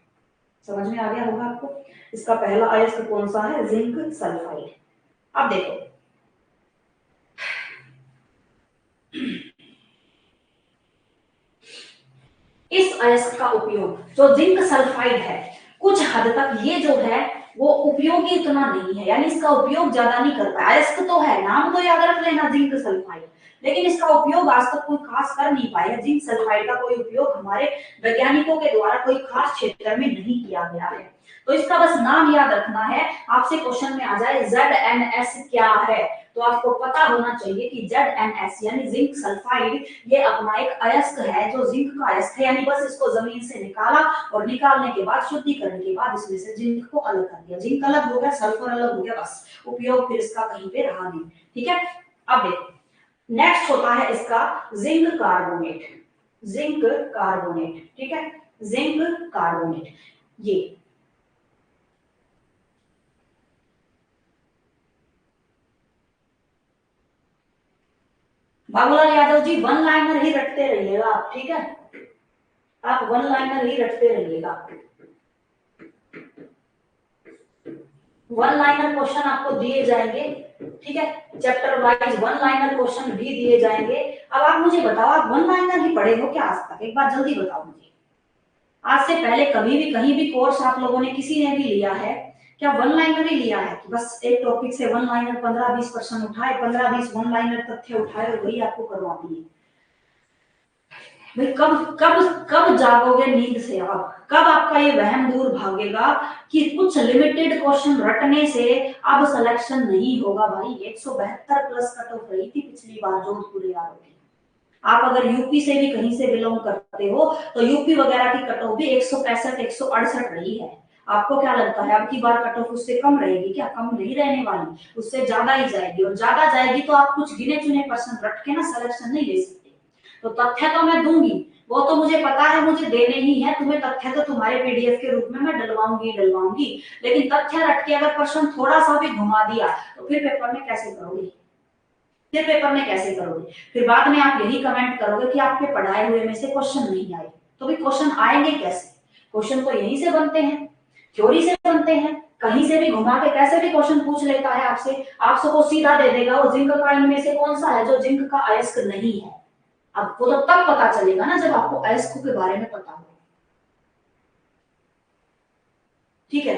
समझ में आ गया होगा आपको। इसका पहला अयस्क कौन सा है, जिंक सल्फाइड। अब देखो इस अयस्क का उपयोग, जो जिंक सल्फाइड है, कुछ हद तक ये जो है वो उपयोगी उतना नहीं है, यानी इसका उपयोग ज्यादा नहीं करता। अयस्क तो है, नाम तो याद रख लेना जिंक सल्फाइड, लेकिन इसका उपयोग आज तक कोई खास कर नहीं पाया। जिंक सल्फाइड का कोई उपयोग हमारे वैज्ञानिकों के द्वारा कोई खास क्षेत्र में नहीं किया गया है। तो इसका बस नाम याद रखना है। आपसे क्वेश्चन में आ जाए ZnS क्या है, तो आपको पता होना चाहिए कि ZnS यानी जिंक सल्फाइड ये अपना एक अयस्क है, जो जिंक का अयस्क है, यानी बस इसको जमीन से निकाला और निकालने के बाद शुद्धिकरण के बाद इसमें से जिंक को अलग कर दिया, जिंक अलग हो गया, सल्फर अलग हो गया, बस उपयोग फिर इसका कहीं पे रहा नहीं। ठीक है, अब देखो नेक्स्ट होता है इसका जिंक कार्बोनेट, जिंक कार्बोनेट। ठीक है, जिंक कार्बोनेट ये बाबूलाल यादव जी वन लाइनर ही रखते रहिएगा आप, ठीक है, आप वन लाइनर ही रखते रहिएगा। वन लाइनर क्वेश्चन आपको दिए जाएंगे, ठीक है, chapter wise one liner question भी दिए जाएंगे। अब आप मुझे बताओ, आप वन लाइनर ही पढ़े हो क्या आज तक, एक बार जल्दी बताओ मुझे। आज से पहले कभी भी कहीं भी कोर्स आप लोगों ने किसी ने भी लिया है क्या, वन लाइनर ही लिया है कि बस एक टॉपिक से वन लाइनर 15-20% उठाए, 15-20 वन लाइनर तथ्य उठाए और वही आपको करवाती है। भाई कब कब कब जागोगे नींद से आप, कब आपका ये वहम दूर भागेगा कि कुछ लिमिटेड क्वेश्चन रटने से अब सिलेक्शन नहीं होगा। भाई 172 प्लस कट ऑफ रही थी पिछली बार जोधपुर यारों की। आप अगर यूपी से भी कहीं से बिलोंग करते हो तो यूपी वगैरह की कट ऑफ भी 165 168 रही है। आपको क्या लगता है अब की बार कट ऑफ उससे कम रहेगी क्या, कम नहीं रहने वाली, उससे ज्यादा ही जाएगी, और ज्यादा जाएगी तो आप कुछ गिने चुने परसेंट रट के ना सिलेक्शन नहीं ले सकते। तो तथ्य तो मैं दूंगी, वो तो मुझे पता है, मुझे देने ही है तुम्हें तथ्य, तो तुम्हारे पीडीएफ के रूप में मैं डलवाऊंगी, लेकिन तथ्य रट के अगर प्रश्न थोड़ा सा भी घुमा दिया तो फिर पेपर में कैसे करोगे, फिर पेपर में कैसे करोगे, फिर बाद में आप यही कमेंट करोगे कि आपके पढ़ाए हुए में से क्वेश्चन नहीं आए। तो भी क्वेश्चन आएंगे कैसे, क्वेश्चन तो यहीं से बनते हैं, थ्योरी से बनते हैं, कहीं से भी घुमा के कैसे भी क्वेश्चन पूछ लेता है आपसे, आपसे वो सीधा दे देगा वो जिंक का इनमें से कौन सा है जो जिंक का अयस्क नहीं है। अब वो तो तब पता चलेगा ना जब आपको अयस्क के बारे में पता हो। ठीक है,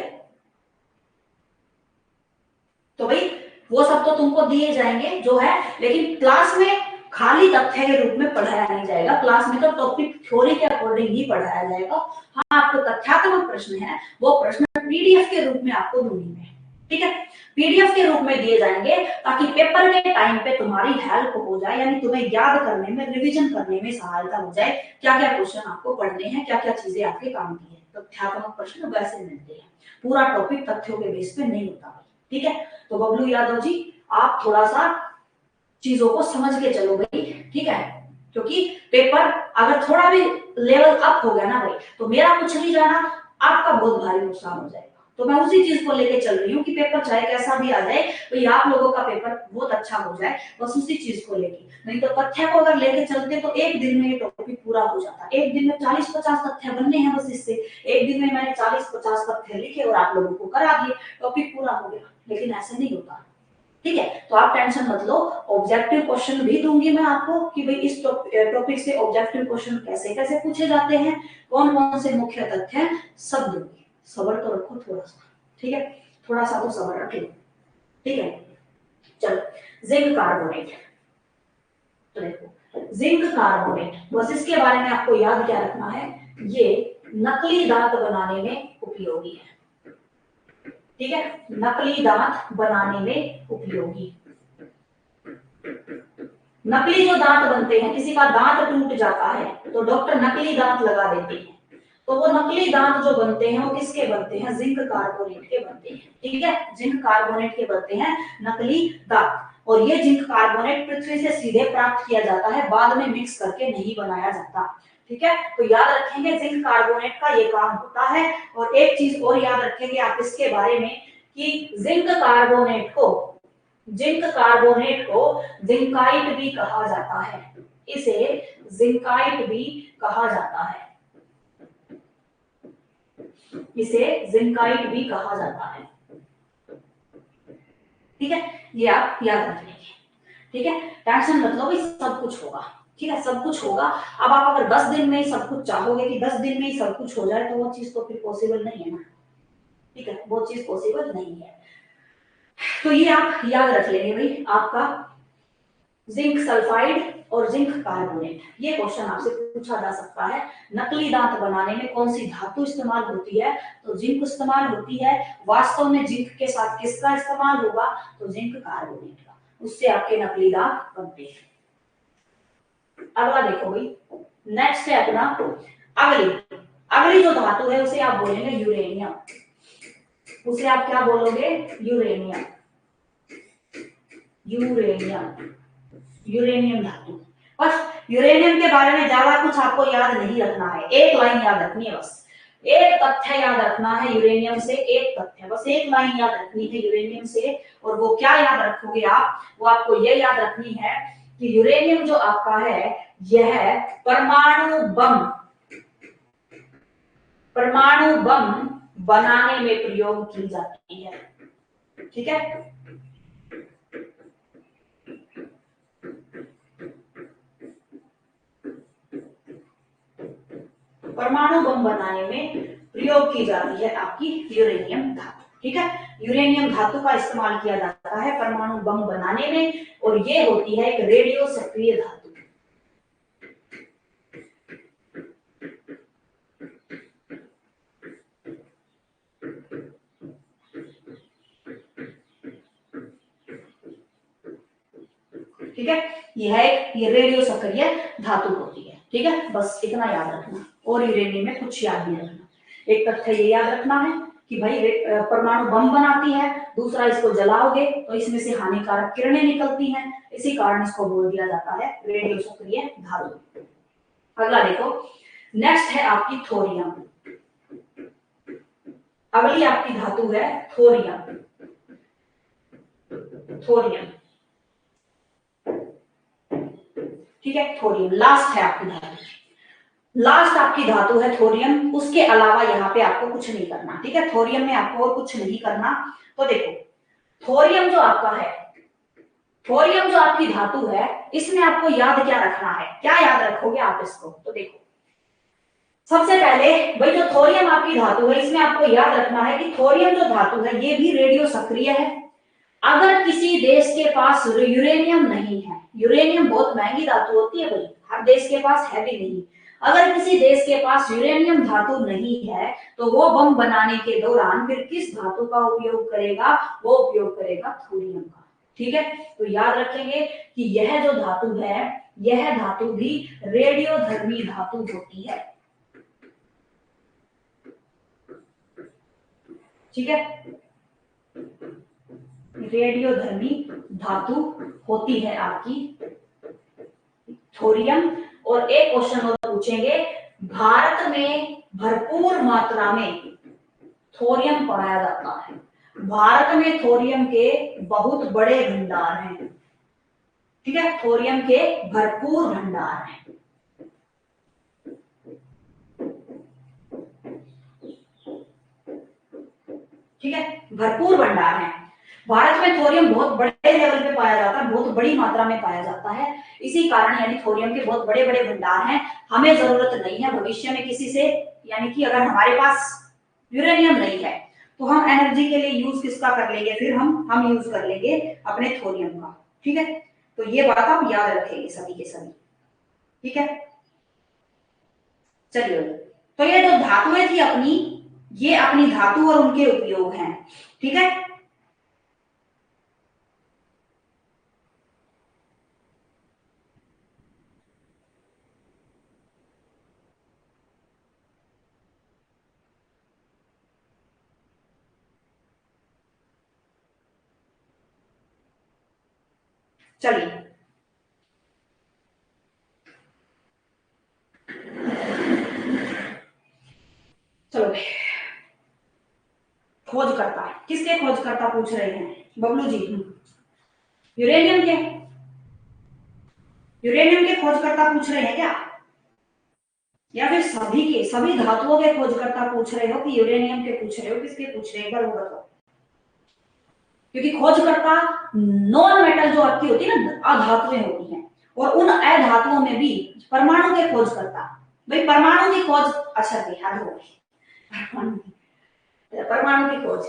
तो भाई वो सब तो तुमको दिए जाएंगे जो है, लेकिन क्लास में खाली तथ्य के रूप में पढ़ाया नहीं जाएगा। क्लास में तो टॉपिक थ्योरी के अकॉर्डिंग ही पढ़ाया जाएगा। हाँ, आपको तथ्यात्मक प्रश्न है वो प्रश्न पीडीएफ के रूप में आपको दूंगी मैं, ठीक है, पीडीएफ के रूप में दिए जाएंगे ताकि पेपर के टाइम पे तुम्हारी हेल्प हो जाए, यानी तुम्हें याद करने में, रिवीजन करने में सहायता हो जाए, क्या क्या क्वेश्चन आपको पढ़ने हैं, क्या क्या चीजें आपके काम की है। तो तथ्यात्मक प्रश्न वैसे मिलते हैं, पूरा टॉपिक तथ्यों के बेस पे नहीं होता, ठीक है। तो बबलू यादव जी आप थोड़ा सा चीजों को समझ के चलो भाई, ठीक है, क्योंकि पेपर अगर थोड़ा भी लेवल अप हो गया ना भाई, तो मेरा कुछ नहीं जाना, आपका बहुत भारी नुकसान हो जाएगा। तो मैं उसी चीज को लेके चल रही हूँ कि पेपर चाहे कैसा भी आ जाए, भाई आप लोगों का पेपर बहुत अच्छा हो जाए, बस उसी चीज को लेके। नहीं तो तथ्य को अगर लेके चलते तो एक दिन में ये टॉपिक पूरा हो जाता, एक दिन में 40-50 तथ्य बनने हैं बस इससे, एक दिन में मैंने 40-50 तथ्य लिखे और आप लोगों को करा दिए, टॉपिक पूरा हो गया। लेकिन ऐसे नहीं होता, ठीक है। तो आप टेंशन मत लो, ऑब्जेक्टिव क्वेश्चन भी दूंगी मैं आपको कि भाई इस टॉपिक से ऑब्जेक्टिव क्वेश्चन कैसे कैसे पूछे जाते हैं, कौन कौन से मुख्य तथ्य हैं, सब दूंगी। सब्र तो रखो थोड़ा सा, ठीक है, थोड़ा सा तो सब्र रखो, ठीक है। चलो जिंक कार्बोनेट, तो देखो जिंक कार्बोनेट, बस इसके बारे में आपको याद क्या रखना है, ये नकली दांत बनाने में उपयोगी है, ठीक है, नकली दांत बनाने में उपयोगी। नकली जो दांत बनते हैं, किसी का दांत टूट जाता है तो डॉक्टर नकली दांत लगा देते हैं, तो वो नकली दांत जो बनते हैं वो किसके बनते हैं, जिंक कार्बोनेट के बनते हैं, ठीक है, जिंक कार्बोनेट के बनते हैं नकली दांत। और ये जिंक कार्बोनेट पृथ्वी से सीधे प्राप्त किया जाता है, बाद में मिक्स करके नहीं बनाया जाता, ठीक है। तो याद रखेंगे जिंक कार्बोनेट का ये काम होता है। और एक चीज और याद रखेंगे आप इसके बारे में कि जिंक कार्बोनेट को जिंकाइट भी कहा जाता है, इसे जिंकाइट भी कहा जाता है, इसे जिंकाइट भी कहा जाता है, ठीक है, ये आप याद रख लेंगे, ठीक है। टेंशन मत लो भाई, सब कुछ होगा, ठीक है, सब कुछ होगा। अब आप अगर 10 दिन में ही सब कुछ चाहोगे कि 10 दिन में ही सब कुछ हो जाए, तो वो चीज तो फिर पॉसिबल नहीं है ना, ठीक है, वो चीज पॉसिबल नहीं है। तो ये आप याद रख लेंगे भाई, आपका जिंक सल्फाइड और जिंक कार्बोनेट, ये क्वेश्चन आपसे पूछा जा सकता है। नकली दांत बनाने में कौन सी धातु इस्तेमाल होती है, तो जिंक इस्तेमाल होती है। वास्तव में जिंक के साथ किसका इस्तेमाल होगा, तो जिंक कार्बोनेट का, उससे आपके नकली दांत बनते हैं। अगला देखो भाई, नेक्स्ट है अपना अगली जो धातु है उसे आप बोलेंगे यूरेनियम, उसे आप क्या बोलोगे, यूरेनियम, यूरेनियम धातु। बस यूरेनियम के बारे में ज्यादा कुछ आपको याद नहीं रखना है, एक लाइन याद रखनी है, बस एक तथ्य याद रखना है यूरेनियम से, एक तथ्य, बस एक लाइन याद रखनी है यूरेनियम से। और वो क्या याद रखोगे आप, वो आपको ये याद रखनी है कि यूरेनियम जो आपका है यह परमाणु बम बनाने में प्रयोग की जाती है, ठीक है। परमाणु बम बनाने में प्रयोग की जाती है आपकी यूरेनियम धातु, ठीक है। यूरेनियम धातु का इस्तेमाल किया जाता है परमाणु बम बनाने में, और ये होती है एक रेडियो सक्रिय धातु, ठीक है। ये रेडियो सक्रिय धातु होती है, ठीक है, बस इतना याद रखना। और यूरेनियम में कुछ याद नहीं रखना, एक तथ्य ये याद रखना है कि भाई परमाणु बम बनाती है, दूसरा इसको जलाओगे तो इसमें से हानिकारक किरणें निकलती हैं, इसी कारण इसको बोल दिया जाता है रेडियो सक्रिय धातु। अगला देखो, नेक्स्ट है आपकी थोरियम, अगली आपकी धातु है थोरियम, ठीक है, थोरियम लास्ट है आपकी धातु, लास्ट आपकी धातु है थोरियम। उसके अलावा यहाँ पे आपको कुछ नहीं करना, ठीक है, थोरियम में आपको और कुछ नहीं करना। तो देखो थोरियम जो आपका है, थोरियम जो आपकी धातु है, इसमें आपको याद क्या रखना है, क्या याद रखोगे आप इसको, तो देखो सबसे पहले भाई जो थोरियम आपकी धातु है, इसमें आपको याद रखना है कि थोरियम जो धातु है ये भी रेडियो सक्रिय है। अगर किसी देश के पास यूरेनियम नहीं है, यूरेनियम बहुत महंगी धातु होती है भाई, हर देश के पास है भी नहीं। अगर किसी देश के पास यूरेनियम धातु नहीं है तो वो बम बनाने के दौरान फिर किस धातु का उपयोग करेगा, वो उपयोग करेगा थोरियम का। ठीक है, तो याद रखेंगे कि यह जो धातु है, यह धातु भी रेडियोधर्मी धातु होती है। ठीक है, रेडियोधर्मी धातु होती है आपकी थोरियम। और एक क्वेश्चन और पूछेंगे, भारत में भरपूर मात्रा में थोरियम पाया जाता है। भारत में थोरियम के बहुत बड़े भंडार हैं। ठीक है, थोरियम के भरपूर भंडार हैं। ठीक है, भरपूर भंडार है। भारत में थोरियम बहुत बड़े लेवल पे पाया जाता है, बहुत बड़ी मात्रा में पाया जाता है। इसी कारण यानी थोरियम के बहुत बड़े बड़े भंडार हैं। हमें जरूरत नहीं है भविष्य में किसी से, यानी कि अगर हमारे पास यूरेनियम नहीं है तो हम एनर्जी के लिए यूज किसका कर लेंगे, फिर हम यूज कर लेंगे अपने थोरियम का। ठीक है, तो ये बात आप याद रखेंगे सभी के सभी। ठीक है, चलिए, तो ये जो धातुएं थी अपनी, ये अपनी धातु और उनके उपयोग हैं। ठीक है, चलिए चलो, खोजकर्ता किसके खोजकर्ता पूछ रहे हैं, बबलू जी? यूरेनियम के, यूरेनियम के खोजकर्ता पूछ रहे हैं क्या, या फिर सभी के, सभी धातुओं के खोजकर्ता पूछ रहे हो कि यूरेनियम के पूछ रहे हो, किसके पूछ रहे हो, एक बार वो बताओ। क्योंकि खोजकर्ता नॉन मेटल जो आपकी होती है ना, अधातुएं होती हैं, और उन अधातुओं में भी परमाणु के खोजकर्ता। भाई परमाणु की खोज, अच्छा बिहार हो गई, परमाणु की खोज,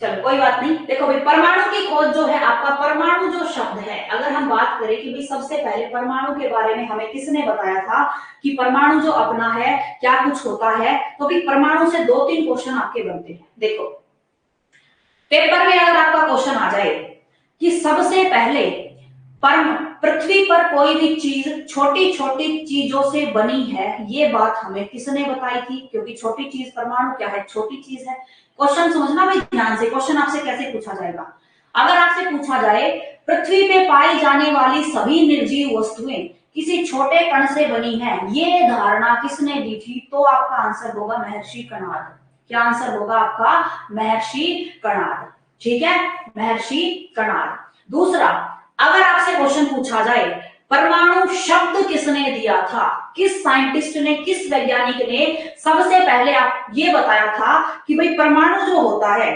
चलो कोई बात नहीं। देखो भाई, परमाणु की खोज जो है आपका, परमाणु जो शब्द है, अगर हम बात करें कि भाई सबसे पहले परमाणु के बारे में हमें किसने बताया था कि परमाणु जो अपना है क्या कुछ होता है, तो भाई परमाणु से 2-3 क्वेश्चन आपके बनते हैं। देखो, पेपर में अगर आपका क्वेश्चन आ जाए कि सबसे पहले पृथ्वी पर कोई भी चीज छोटी छोटी चीजों से बनी है, ये बात हमें किसने बताई थी, क्योंकि छोटी चीज परमाणु क्या है, छोटी चीज है। क्वेश्चन समझना भाई ध्यान से, क्वेश्चन आपसे कैसे पूछा जाएगा। अगर आपसे पूछा जाए पृथ्वी पे पाई जाने वाली सभी निर्जीव वस्तुएं किसी छोटे कण से बनी है, ये धारणा किसने दी थी, तो आपका आंसर होगा महर्षि कणाद। क्या आंसर होगा आपका, महर्षि कणाद। ठीक है, महर्षि कणाद। दूसरा, अगर आपसे क्वेश्चन पूछा जाए परमाणु शब्द किसने दिया था, किस साइंटिस्ट ने, किस वैज्ञानिक ने सबसे पहले आप ये बताया था कि भाई परमाणु जो होता है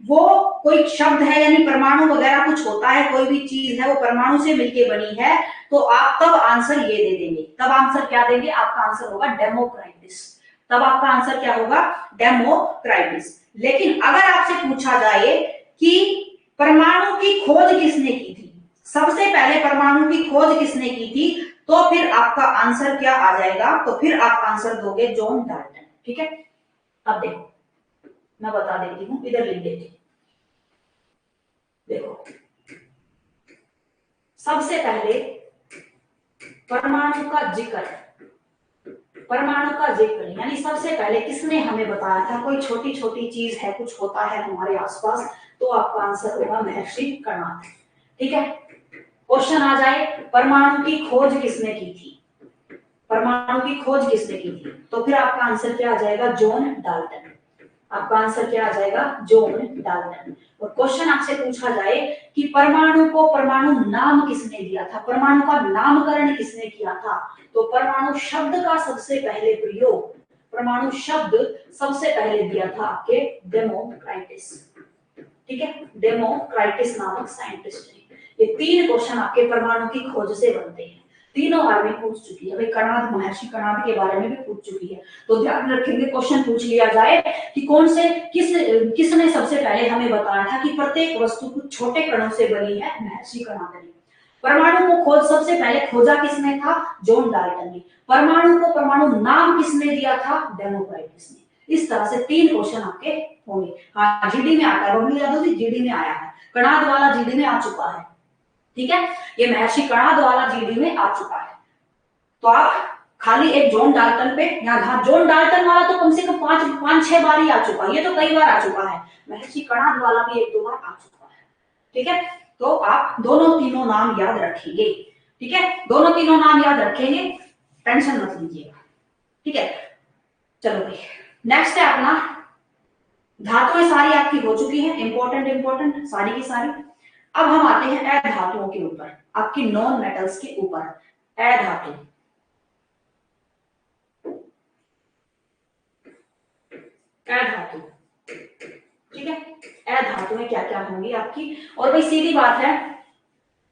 वो कोई शब्द है, यानी परमाणु वगैरह कुछ होता है, कोई भी चीज है वो परमाणु से मिलके बनी है, तो आप तब आंसर ये दे देंगे। तब आंसर क्या देंगे, आपका आंसर होगा डेमोक्राइटिस। तब आपका आंसर क्या होगा, डेमोक्राइटिस। लेकिन अगर आपसे पूछा जाए कि परमाणु की खोज किसने की थी, सबसे पहले परमाणु की खोज किसने की थी, तो फिर आपका आंसर क्या आ जाएगा, तो फिर आप आंसर दोगे जॉन डाल्टन। ठीक है, अब देखो मैं बता देती हूं, इधर लिख देती हूं। देखो, सबसे पहले परमाणु का जिक्र, परमाणु का जिक्र यानी सबसे पहले किसने हमें बताया था कोई छोटी छोटी चीज है, कुछ होता है हमारे आसपास, तो आपका आंसर होगा महर्षि कणाद। ठीक है, क्वेश्चन आ जाए परमाणु की खोज किसने की थी, परमाणु की खोज किसने की थी, तो फिर आपका आंसर क्या आ जाएगा, जॉन डाल्टन। आपका आंसर क्या आ जाएगा, जॉन डाल्टन। और क्वेश्चन आपसे पूछा जाए कि परमाणु को परमाणु नाम किसने दिया था, परमाणु का नामकरण किसने किया था, तो परमाणु शब्द का सबसे पहले प्रयोग, परमाणु शब्द सबसे पहले दिया था आपके डेमोक्राइटिस। ठीक है, डेमोक्राइटिस नामक साइंटिस्ट ने। ये 3 क्वेश्चन आपके परमाणु की खोज से बनते हैं, तीनों बार में पूछ चुकी है भाई, कणाद, महर्षि कणाद के बारे में भी पूछ चुकी है। तो ध्यान रखेंगे, क्वेश्चन पूछ लिया जाए कि कौन से किसने सबसे पहले हमें बताया था कि प्रत्येक वस्तु कुछ छोटे कणों से बनी है, महर्षि कणाद ने। परमाणु को खोज सबसे पहले खोजा किसने था? जॉन डाल्टन ने। परमाणु को परमाणु नाम किसने दिया था? डेमोक्राइटस ने। इस तरह से 3 क्वेश्चन आपके होंगे। हाँ, जीडी में आता है, बबलू यादव जी, जीडी में आया है, कणाद वाला जीडी में आ चुका है, ठीक है, ये महर्षि कणाद वाला जीडी में आ चुका है। तो आप खाली एक जॉन डाल्टन पे यहाँ, जॉन डाल्टन वाला तो कम से कम 5-6 बार ही आ चुका है, ये तो कई बार आ चुका है। महर्षि कणाद वाला भी 1-2 बार आ चुका है, ठीक है। तो आप दोनों तीनों नाम याद रखेंगे, ठीक है, दोनों तीनों नाम याद रखेंगे, टेंशन मत लीजिएगा, ठीक है। चलो भाई, नेक्स्ट है अपना धातुएं सारी आपकी हो चुकी हैं, इंपॉर्टेंट सारी की सारी। अब हम आते हैं अधातुओं के ऊपर, आपकी नॉन मेटल्स के ऊपर। अधातु, अधातु, ठीक है, अधातुएं क्या क्या होंगी आपकी। और भाई सीधी बात है,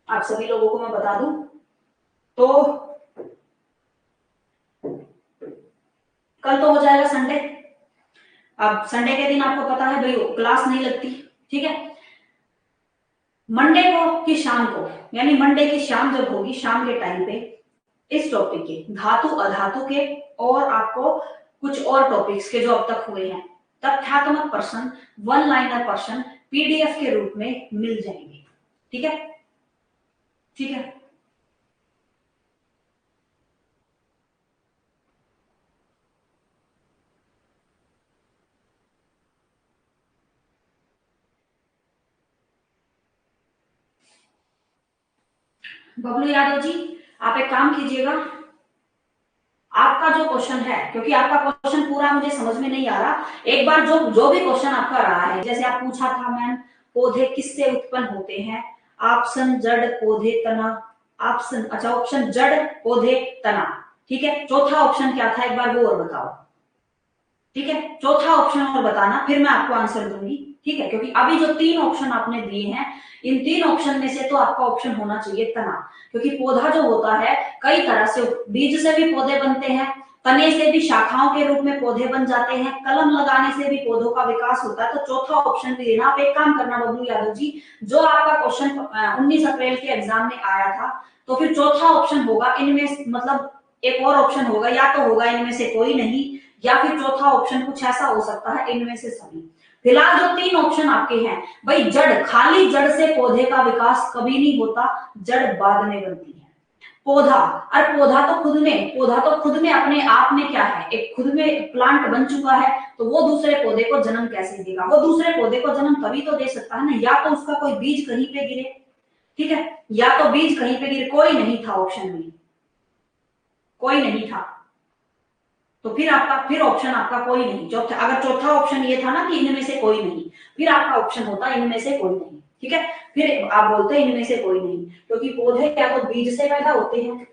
आप सभी लोगों को मैं बता दूं तो कल तो हो जाएगा संडे। अब संडे के दिन आपको पता है भाई क्लास नहीं लगती, ठीक है। मंडे को की शाम को, यानी मंडे की शाम जब होगी, शाम के टाइम पे इस टॉपिक के धातु अधातु के और आपको कुछ और टॉपिक्स के जो अब तक हुए हैं, तथ्यात्मक प्रश्न, वन लाइनर प्रश्न पीडीएफ के रूप में मिल जाएंगे, ठीक है, ठीक है। बबलू यादव जी, आप एक काम कीजिएगा, आपका जो क्वेश्चन है, क्योंकि आपका क्वेश्चन पूरा मुझे समझ में नहीं आ रहा, एक बार जो जो भी क्वेश्चन आपका रहा है, जैसे आप पूछा था मैम पौधे किससे उत्पन्न होते हैं, ऑप्शन जड़ पौधे तना, ऑप्शन, अच्छा ऑप्शन जड़ पौधे तना, ठीक है। चौथा ऑप्शन क्या था एक बार वो और बताओ, ठीक है, चौथा ऑप्शन और बताना, फिर मैं आपको आंसर दूंगी, ठीक है। क्योंकि अभी जो 3 ऑप्शन आपने दिए हैं, इन 3 ऑप्शन में से तो आपका ऑप्शन होना चाहिए तना, क्योंकि पौधा जो होता है कई तरह से, बीज से भी पौधे बनते हैं, तने से भी शाखाओं के रूप में पौधे बन जाते हैं, कलम लगाने से भी पौधों का विकास होता है। तो चौथा ऑप्शन भी देना। आप एक काम करना बबलू यादव जी, जो आपका क्वेश्चन 19 अप्रैल के एग्जाम में आया था, तो फिर चौथा ऑप्शन होगा इनमें, मतलब एक और ऑप्शन होगा, या तो होगा इनमें से कोई नहीं, या फिर चौथा ऑप्शन कुछ ऐसा हो सकता है इनमें से सभी। फिलहाल जो 3 ऑप्शन आपके हैं भाई, जड़, खाली जड़ से पौधे का विकास कभी नहीं होता, जड़ बाद में बनती है। पौधा, और पौधा तो खुद में अपने आप में क्या है, एक खुद में प्लांट बन चुका है, तो वो दूसरे पौधे को जन्म कैसे देगा? वो दूसरे पौधे को जन्म तभी तो दे सकता है ना, या तो उसका कोई बीज कहीं पे गिरे, ठीक है, या तो बीज कहीं पे गिरे। कोई नहीं था ऑप्शन में, कोई नहीं था, तो फिर आपका, फिर ऑप्शन आपका कोई नहीं। चौथा, अगर चौथा ऑप्शन ये था ना कि इनमें से कोई नहीं, फिर आपका ऑप्शन होता इनमें से कोई नहीं, ठीक है। फिर आप बोलते हैं इनमें से कोई नहीं, क्योंकि पौधे या तो बीज से पैदा होते हैं,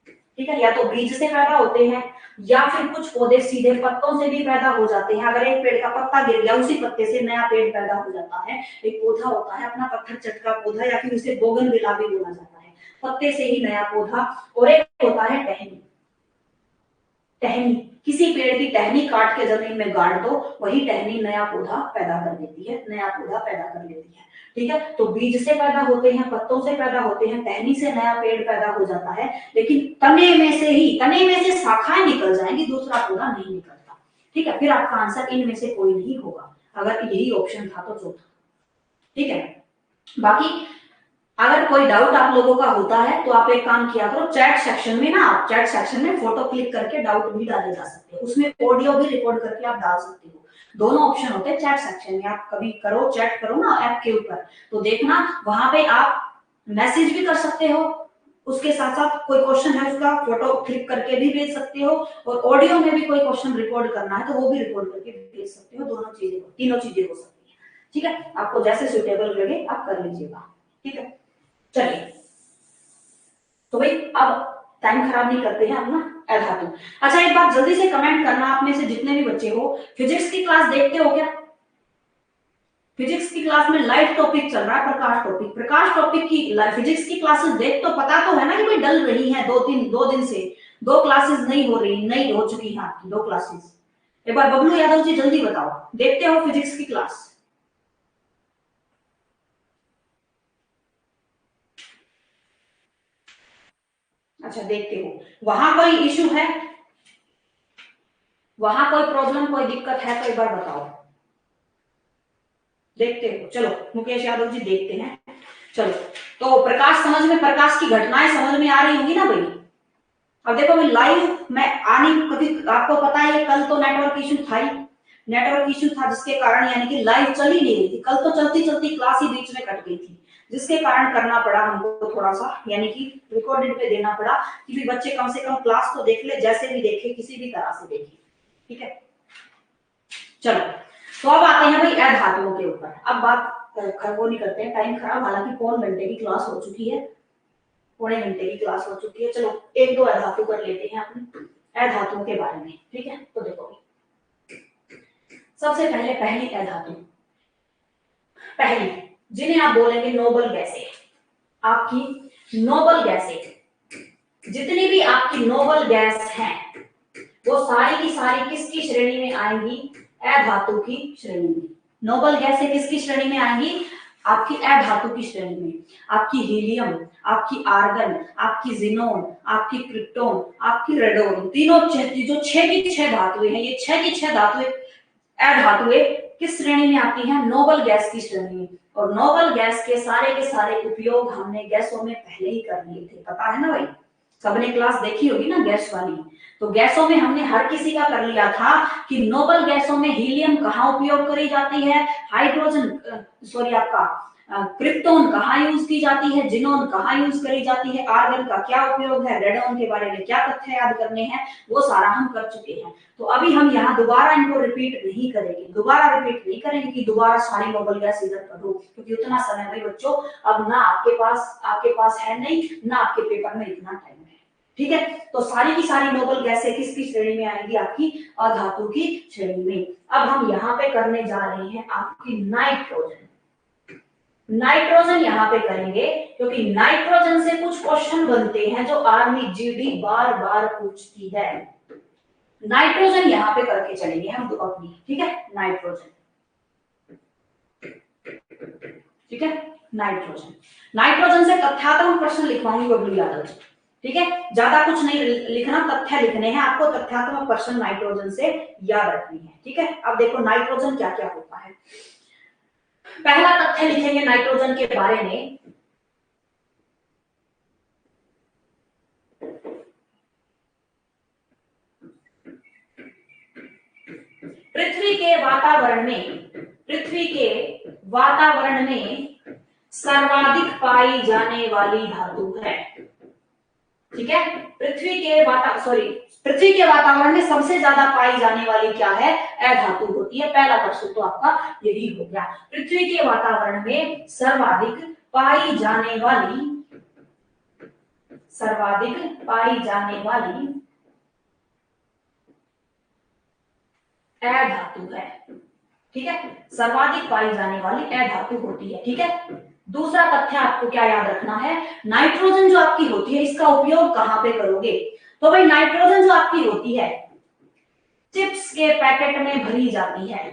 ठीक है, या तो बीज से पैदा होते हैं, या फिर कुछ पौधे सीधे पत्तों से भी पैदा हो जाते हैं। अगर एक पेड़ का पत्ता गिर गया, उसी पत्ते से नया पेड़ पैदा हो जाता है। एक पौधा होता है अपना पत्थर चटका पौधा, या फिर उसे बोगनविला भी बोला जाता है, पत्ते से ही नया पौधा। और एक होता है टहनी, टहनी, किसी पेड़ की टहनी काट के जमीन में गाड़ दो, वही टहनी नया पौधा पैदा कर देती है, नया पौधा पैदा कर लेती है, ठीक है। तो बीज से पैदा होते हैं, पत्तों से पैदा होते हैं, टहनी से नया पेड़ पैदा हो जाता है, लेकिन तने में से ही, तने में से शाखाएं निकल जाएंगी, दूसरा पौधा नहीं निकलता, ठीक है। फिर आपका आंसर इनमें से कोई नहीं होगा, अगर यही ऑप्शन था तो चौथा, ठीक है। बाकी अगर कोई डाउट आप लोगों का होता है तो आप एक काम किया करो, चैट सेक्शन में ना, आप चैट सेक्शन में फोटो क्लिक करके डाउट भी डाले जा सकते हैं, उसमें ऑडियो भी रिकॉर्ड करके आप डाल सकते हो। दोनों ऑप्शन होते हैं चैट सेक्शन में, आप कभी करो, चैट करो ना ऐप के ऊपर, तो देखना वहां पे आप मैसेज भी कर सकते हो, उसके साथ साथ कोई क्वेश्चन है उसका फोटो क्लिक करके भी भेज सकते हो, और ऑडियो में भी कोई क्वेश्चन रिकॉर्ड करना है तो वो भी रिकॉर्ड करके भेज सकते हो। दोनों चीजें, तीनों चीजें हो सकती है, ठीक है। आपको जैसे सुटेबल लगे आप कर लीजिएगा, ठीक है। चलिए, तो भाई अब टाइम खराब नहीं करते हैं अपना अधातु। अच्छा एक बात जल्दी से कमेंट करना, आप में से जितने भी बच्चे हो, फिजिक्स की क्लास देखते हो क्या? फिजिक्स की क्लास में लाइव टॉपिक चल रहा है, प्रकाश टॉपिक की फिजिक्स की क्लासेस देख, तो पता तो है ना कि भाई डल रही है, 2 दिन से 2 क्लासेस नहीं हो रही, नहीं हो चुकी है आपकी 2 क्लासेस। एक बार बबलू यादव जी जल्दी बताओ, देखते हो फिजिक्स की क्लास? अच्छा देखते हो वहां कोई इशू है, वहां कोई प्रॉब्लम कोई दिक्कत है तो एक बार बताओ। देखते हो, चलो मुकेश यादव जी देखते हैं। चलो तो प्रकाश समझ में, प्रकाश की घटनाएं समझ में आ रही होंगी ना भाई। अब देखो मैं लाइव में आने कभी, आपको पता है कल तो नेटवर्क इशू था ही, नेटवर्क इशू था जिसके कारण यानी कि लाइव चल ही नहीं रही थी। कल तो चलती चलती क्लास ही बीच में कट गई थी, जिसके कारण करना पड़ा हमको थोड़ा सा यानी कि रिकॉर्डेड पे देना पड़ा कि भी बच्चे कम से कम क्लास तो देख ले, जैसे भी देखे किसी भी तरह से देखे। ठीक है चलो, तो अब आते हैं भाई अधातुओं के ऊपर। अब बात वो नहीं करते हैं, टाइम खराब, हालांकि पौन घंटे की क्लास हो चुकी है, पौने घंटे की क्लास हो चुकी है। चलो एक दो अधातु कर लेते हैं अपने अधातुओं के बारे में। ठीक है तो देखो सबसे पहले पहली अधातु, पहली जिन्हें आप बोलेंगे नोबल गैसें, आपकी नोबल गैसें, जितनी भी आपकी नोबल गैस हैं वो सारी की सारी किसकी श्रेणी में आएंगी? अधातु की श्रेणी में। नोबल गैसें किसकी श्रेणी में आएंगी? आपकी अधातु की श्रेणी में। आपकी हीलियम, आपकी आर्गन, आपकी जिनोन, आपकी क्रिप्टोन, आपकी रेडोन, तीनों जो छह की छह धातुएं हैं, ये छह की छह धातुएं अधातुएं किस श्रेणी में आती हैं? नोबल गैस की श्रेणी में। और नोबल गैस के सारे उपयोग हमने गैसों में पहले ही कर लिए थे, पता है ना भाई, सबने क्लास देखी होगी ना गैस वाली। तो गैसों में हमने हर किसी का कर लिया था कि नोबल गैसों में हीलियम कहाँ उपयोग करी जाती है, हाइड्रोजन सॉरी आपका क्रिप्टोन कहाँ यूज की जाती है, जिनोन कहाँ यूज करी जाती है, आर्गन का क्या उपयोग है, रेडोन के बारे में क्या तथ्य याद करने हैं, वो सारा हम कर चुके हैं। तो अभी हम यहाँ दोबारा इनको रिपीट नहीं करेंगे, दोबारा रिपीट नहीं करेंगे कि दोबारा सारी नोबल गैस इधर पढ़ो, क्योंकि उतना समय भाई बच्चों अब ना आपके पास है नहीं, ना आपके पेपर में इतना टाइम है। ठीक है तो सारी की सारी नोबल गैसें किसकी श्रेणी में आएंगी? आपकी अधातु की श्रेणी में। अब हम यहाँ पे करने जा रहे हैं आपकी नाइट्रोजन। नाइट्रोजन यहाँ पे करेंगे क्योंकि नाइट्रोजन से कुछ क्वेश्चन बनते हैं जो आर्मी जीडी बार बार पूछती है। नाइट्रोजन यहाँ पे करके चलेंगे हम तो अपनी। ठीक है नाइट्रोजन, ठीक है नाइट्रोजन, नाइट्रोजन से तथ्यात्मक प्रश्न लिखवाऊंगी बबलू यादव जी। ठीक है ज्यादा कुछ नहीं लिखना, तथ्य लिखने हैं आपको, तथ्यात्मक प्रश्न नाइट्रोजन से याद रखनी है। ठीक है अब देखो नाइट्रोजन क्या क्या होता है। पहला तथ्य लिखेंगे नाइट्रोजन के बारे में, पृथ्वी के वातावरण में सर्वाधिक पाई जाने वाली धातु है। ठीक है पृथ्वी के वातावरण में सबसे ज्यादा पाई जाने वाली क्या है? अधातु होती है। पहला प्रश्न तो आपका यही हो गया, पृथ्वी के वातावरण में सर्वाधिक पाई जाने वाली अधातु है। ठीक है सर्वाधिक पाई जाने वाली अधातु होती है। ठीक है दूसरा तथ्य आपको क्या याद रखना है, नाइट्रोजन जो आपकी होती है इसका उपयोग कहां पे करोगे? तो भाई नाइट्रोजन जो आपकी होती है चिप्स के पैकेट में भरी जाती है,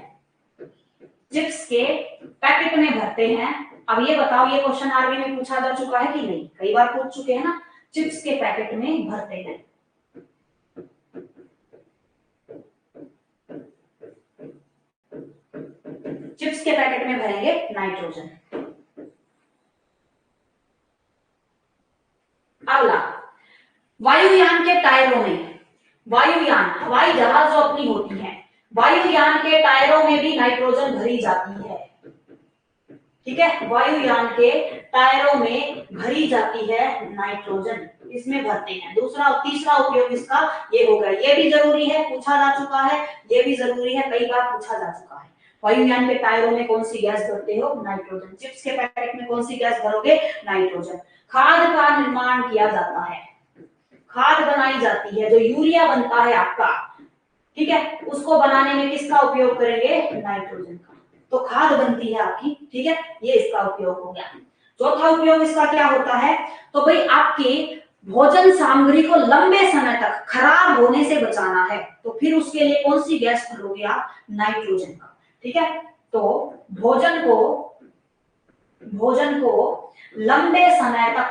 चिप्स के पैकेट में भरते हैं। अब ये बताओ ये क्वेश्चन आर्मी में पूछा जा चुका है कि नहीं? कई बार पूछ चुके हैं ना, चिप्स के पैकेट में भरते हैं। चिप्स के पैकेट में भरेंगे नाइट्रोजन। अगला वायुयान के टायरों में, वायुयान हवाई जहाज जो अपनी होती है, वायुयान के टायरों में भी नाइट्रोजन भरी जाती है। ठीक है वायुयान के टायरों में भरी जाती है नाइट्रोजन, इसमें भरते हैं। दूसरा तीसरा उपयोग इसका ये होगा, ये भी जरूरी है, पूछा जा चुका है, ये भी जरूरी है, कई बार पूछा जा चुका है। वायुयान के टायरों में कौन सी गैस भरते हो? नाइट्रोजन। चिप्स के पैकेट में कौन सी गैस भरोगे? नाइट्रोजन। खाद का निर्माण किया जाता है, खाद बनाई जाती है, जो यूरिया बनता है आपका, ठीक है उसको बनाने में किसका उपयोग करेंगे? नाइट्रोजन का। तो खाद बनती है आपकी। ठीक है ये इसका उपयोग हो गया। चौथा उपयोग इसका क्या होता है? तो भाई आपके भोजन सामग्री को लंबे समय तक खराब होने से बचाना है, तो फिर उसके लिए कौन सी गैस भरोगे आप? नाइट्रोजन का। ठीक है तो भोजन को लंबे समय तक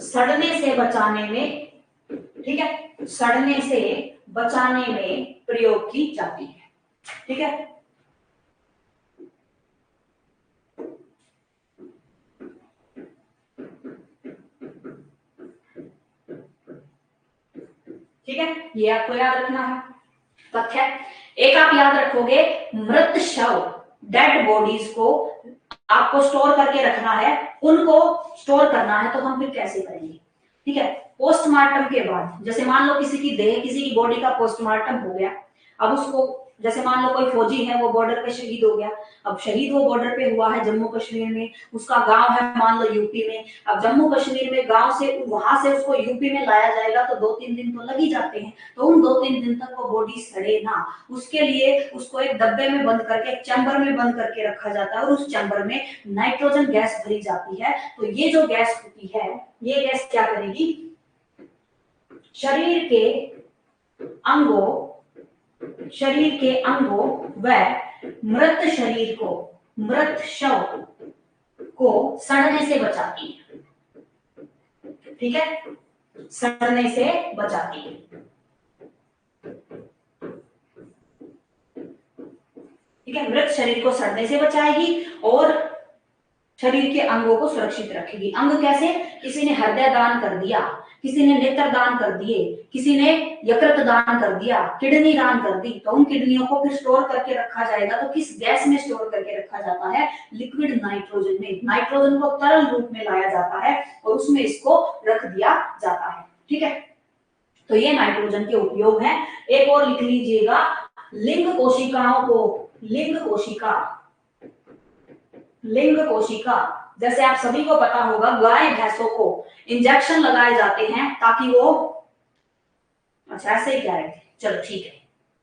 सड़ने से बचाने में, ठीक है, सड़ने से बचाने में प्रयोग की जाती है। ठीक है, ठीक है, ये आपको याद रखना है तथ्य। एक आप याद रखोगे, मृत शव, डेड बॉडीज को आपको स्टोर करके रखना है, उनको स्टोर करना है, तो हम फिर कैसे करेंगे? ठीक है, पोस्टमार्टम के बाद, जैसे मान लो किसी की देह, किसी की बॉडी का पोस्टमार्टम हो गया, अब उसको, जैसे मान लो कोई फौजी है, वो बॉर्डर पे शहीद हो गया, अब शहीद वो बॉर्डर पे हुआ है जम्मू कश्मीर में, उसका गांव है मान लो यूपी में, अब जम्मू कश्मीर में गांव से, वहां से उसको यूपी में लाया जाएगा तो 2-3 दिन तो लग ही जाते हैं, तो उन 2-3 दिन तक वो बॉडी सड़े ना, उसके लिए उसको एक डब्बे में बंद करके, एक चैम्बर में बंद करके रखा जाता है, और उस चैम्बर में नाइट्रोजन गैस भरी जाती है। तो ये जो गैस होती है, ये गैस क्या करेगी, शरीर के अंगों, शरीर के अंगों व मृत शरीर को, मृत शव को सड़ने से बचाती है। ठीक है, सड़ने से बचाती है। ठीक है, मृत शरीर को सड़ने से बचाएगी और शरीर के अंगों को सुरक्षित रखेगी। अंग कैसे? किसी ने हृदय दान कर दिया, किसी ने नेत्र दान कर दिए, किसी ने यकृत दान कर दिया, किडनी दान कर दी, तो उन किडनियों को फिर स्टोर करके रखा जाएगा। तो किस गैस में स्टोर करके रखा जाता है? लिक्विड नाइट्रोजन में। नाइट्रोजन को तरल रूप में लाया जाता है और उसमें इसको रख दिया जाता है। ठीक है, तो ये नाइट्रोजन के उपयोग हैं। एक और लिख लीजिएगा, लिंग कोशिकाओं को, लिंग कोशिका, लिंग कोशिका, जैसे आप सभी को पता होगा, गाय भैंसों को इंजेक्शन लगाए जाते हैं ताकि वो, अच्छा ऐसे ही कह रहे थे, चलो ठीक है,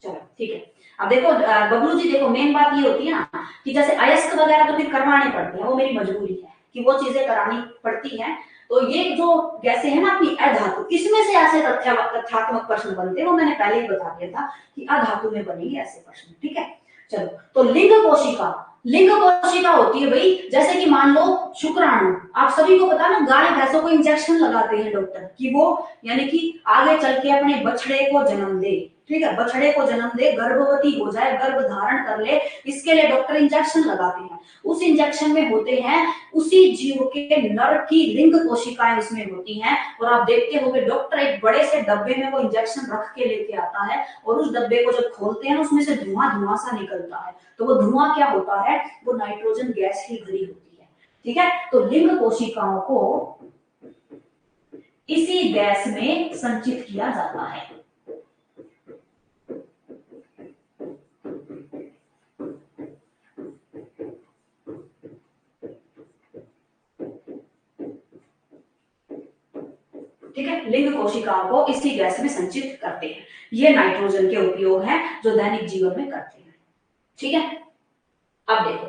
चलो ठीक है। अब देखो बबलू जी, देखो मेन बात ये होती है ना कि जैसे अयस्क वगैरह तो फिर करवाने पड़ते हैं, वो मेरी मजबूरी है कि वो चीजें करानी पड़ती हैं। तो ये जो गैसें हैं ना अपनी अधातु, इसमें से ऐसे तथ्यात्मक प्रश्न बनते हैं, वो मैंने पहले ही बता दिया था कि अधातु में बनेंगे ऐसे प्रश्न। ठीक है, चलो, तो लिंग कोशिका, लिंग कोशिका होती है भाई, जैसे कि मान लो शुक्राणु, आप सभी को पता ना, गाय भैंसों को इंजेक्शन लगाते हैं डॉक्टर कि वो, यानी कि आगे चल के अपने बछड़े को जन्म दे। ठीक है, बछड़े को जन्म दे, गर्भवती हो जाए, गर्भ धारण कर ले, इसके लिए डॉक्टर इंजेक्शन लगाते हैं। उस इंजेक्शन में होते हैं उसी जीव के नर की लिंग कोशिकाएं उसमें होती हैं, और आप देखते होंगे डॉक्टर एक बड़े से डब्बे में वो इंजेक्शन रख के लेके आता है, और उस डब्बे को जब खोलते हैं उसमें से धुआं धुआं सा निकलता है, तो वो धुआं क्या होता है? वो नाइट्रोजन गैस ही भरी होती है। ठीक है, तो लिंग कोशिकाओं को इसी गैस में संचित किया जाता है। ठीक है, लिंग कोशिकाओं को इसी गैस में संचित करते हैं। ये नाइट्रोजन के उपयोग हैं जो दैनिक जीवन में करते हैं। ठीक है, अब देखो,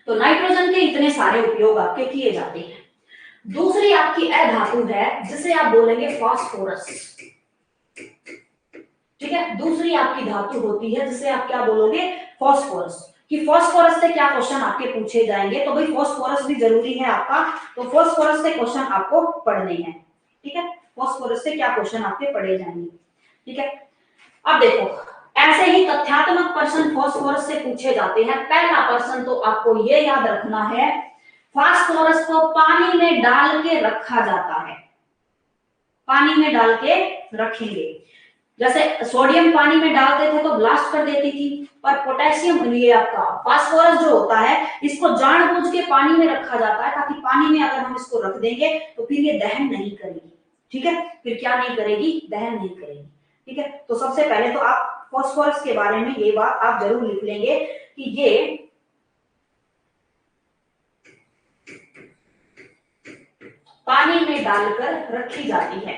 तो नाइट्रोजन के इतने सारे उपयोग आपके किए जाते हैं। दूसरी आपकी अधातु है जिसे आप बोलेंगे फास्फोरस। ठीक है, दूसरी आपकी धातु होती है जिसे आप क्या बोलोगे? फास्फोरस। कि फास्फोरस से क्या क्वेश्चन आपके पूछे जाएंगे, तो भाई फास्फोरस भी जरूरी है आपका, तो फास्फोरस से क्वेश्चन आपको पढ़ने हैं। ठीक है, फास्फोरस से क्या क्वेश्चन आपके पढ़े जाएंगे। ठीक है, अब देखो, ऐसे ही तथ्यात्मक प्रश्न फास्फोरस से पूछे जाते हैं। पहला प्रश्न तो आपको ये याद रखना है, फास्फोरस को पानी में डाल के रखा जाता है, पानी में डाल के रखेंगे। जैसे सोडियम पानी में डालते थे तो ब्लास्ट कर देती थी, पर पोटेशियम, ये आपका फास्फोरस जो होता है, इसको जानबूझ के पानी में रखा जाता है ताकि पानी में अगर हम इसको रख देंगे तो फिर ये दहन नहीं करेगी। ठीक है, फिर क्या नहीं करेगी? दहन नहीं करेगी। ठीक है, तो सबसे पहले तो आप फास्फोरस के बारे में ये बात आप जरूर लिख लेंगे कि ये पानी में डालकर रखी जाती है,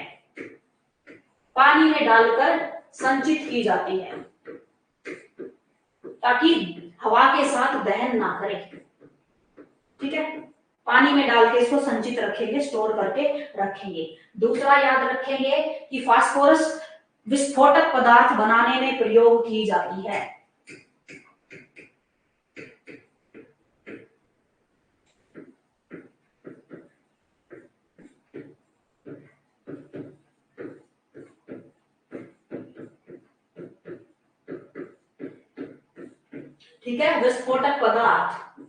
पानी में डालकर संचित की जाती है ताकि हवा के साथ दहन ना करे। ठीक है, पानी में डाल के इसको संचित रखेंगे, स्टोर करके रखेंगे। दूसरा याद रखेंगे कि फास्फोरस विस्फोटक पदार्थ बनाने में प्रयोग की जाती है। ठीक है, विस्फोटक पदार्थ,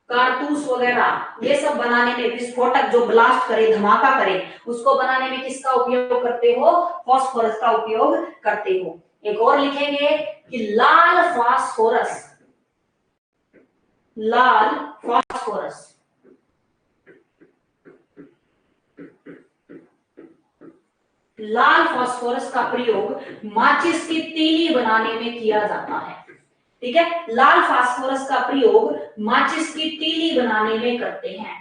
कारतूस वगैरह ये सब बनाने में, विस्फोटक जो ब्लास्ट करे, धमाका करे, उसको बनाने में किसका उपयोग करते हो? फास्फोरस का उपयोग करते हो। एक और लिखेंगे कि लाल फास्फोरस, लाल फास्फोरस, लाल फास्फोरस का प्रयोग माचिस की तीली बनाने में किया जाता है। ठीक है, लाल फास्फोरस का प्रयोग माचिस की तीली बनाने में करते हैं।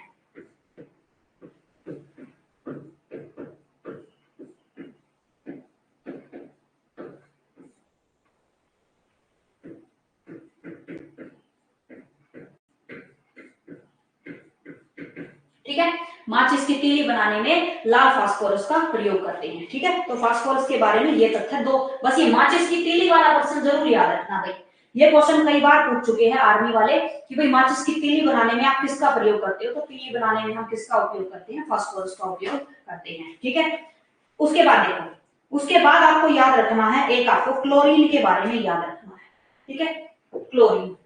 ठीक है, माचिस की तीली बनाने में लाल फास्फोरस का प्रयोग करते हैं। ठीक है, तो फास्फोरस के बारे में ये तथ्य दो, बस ये माचिस की तीली वाला क्वेश्चन जरूर याद रखना भाई। ये क्वेश्चन कई बार पूछ चुके हैं आर्मी वाले कि भाई माचिस की तीली बनाने में आप किसका प्रयोग करते हो? तो तीली बनाने में हम किसका उपयोग करते हैं? फास्फोरस का उपयोग करते हैं। ठीक है, उसके बाद देखो, उसके बाद आपको याद रखना है, एक आपको क्लोरीन के बारे में याद रखना है। ठीक है, क्लोरीन,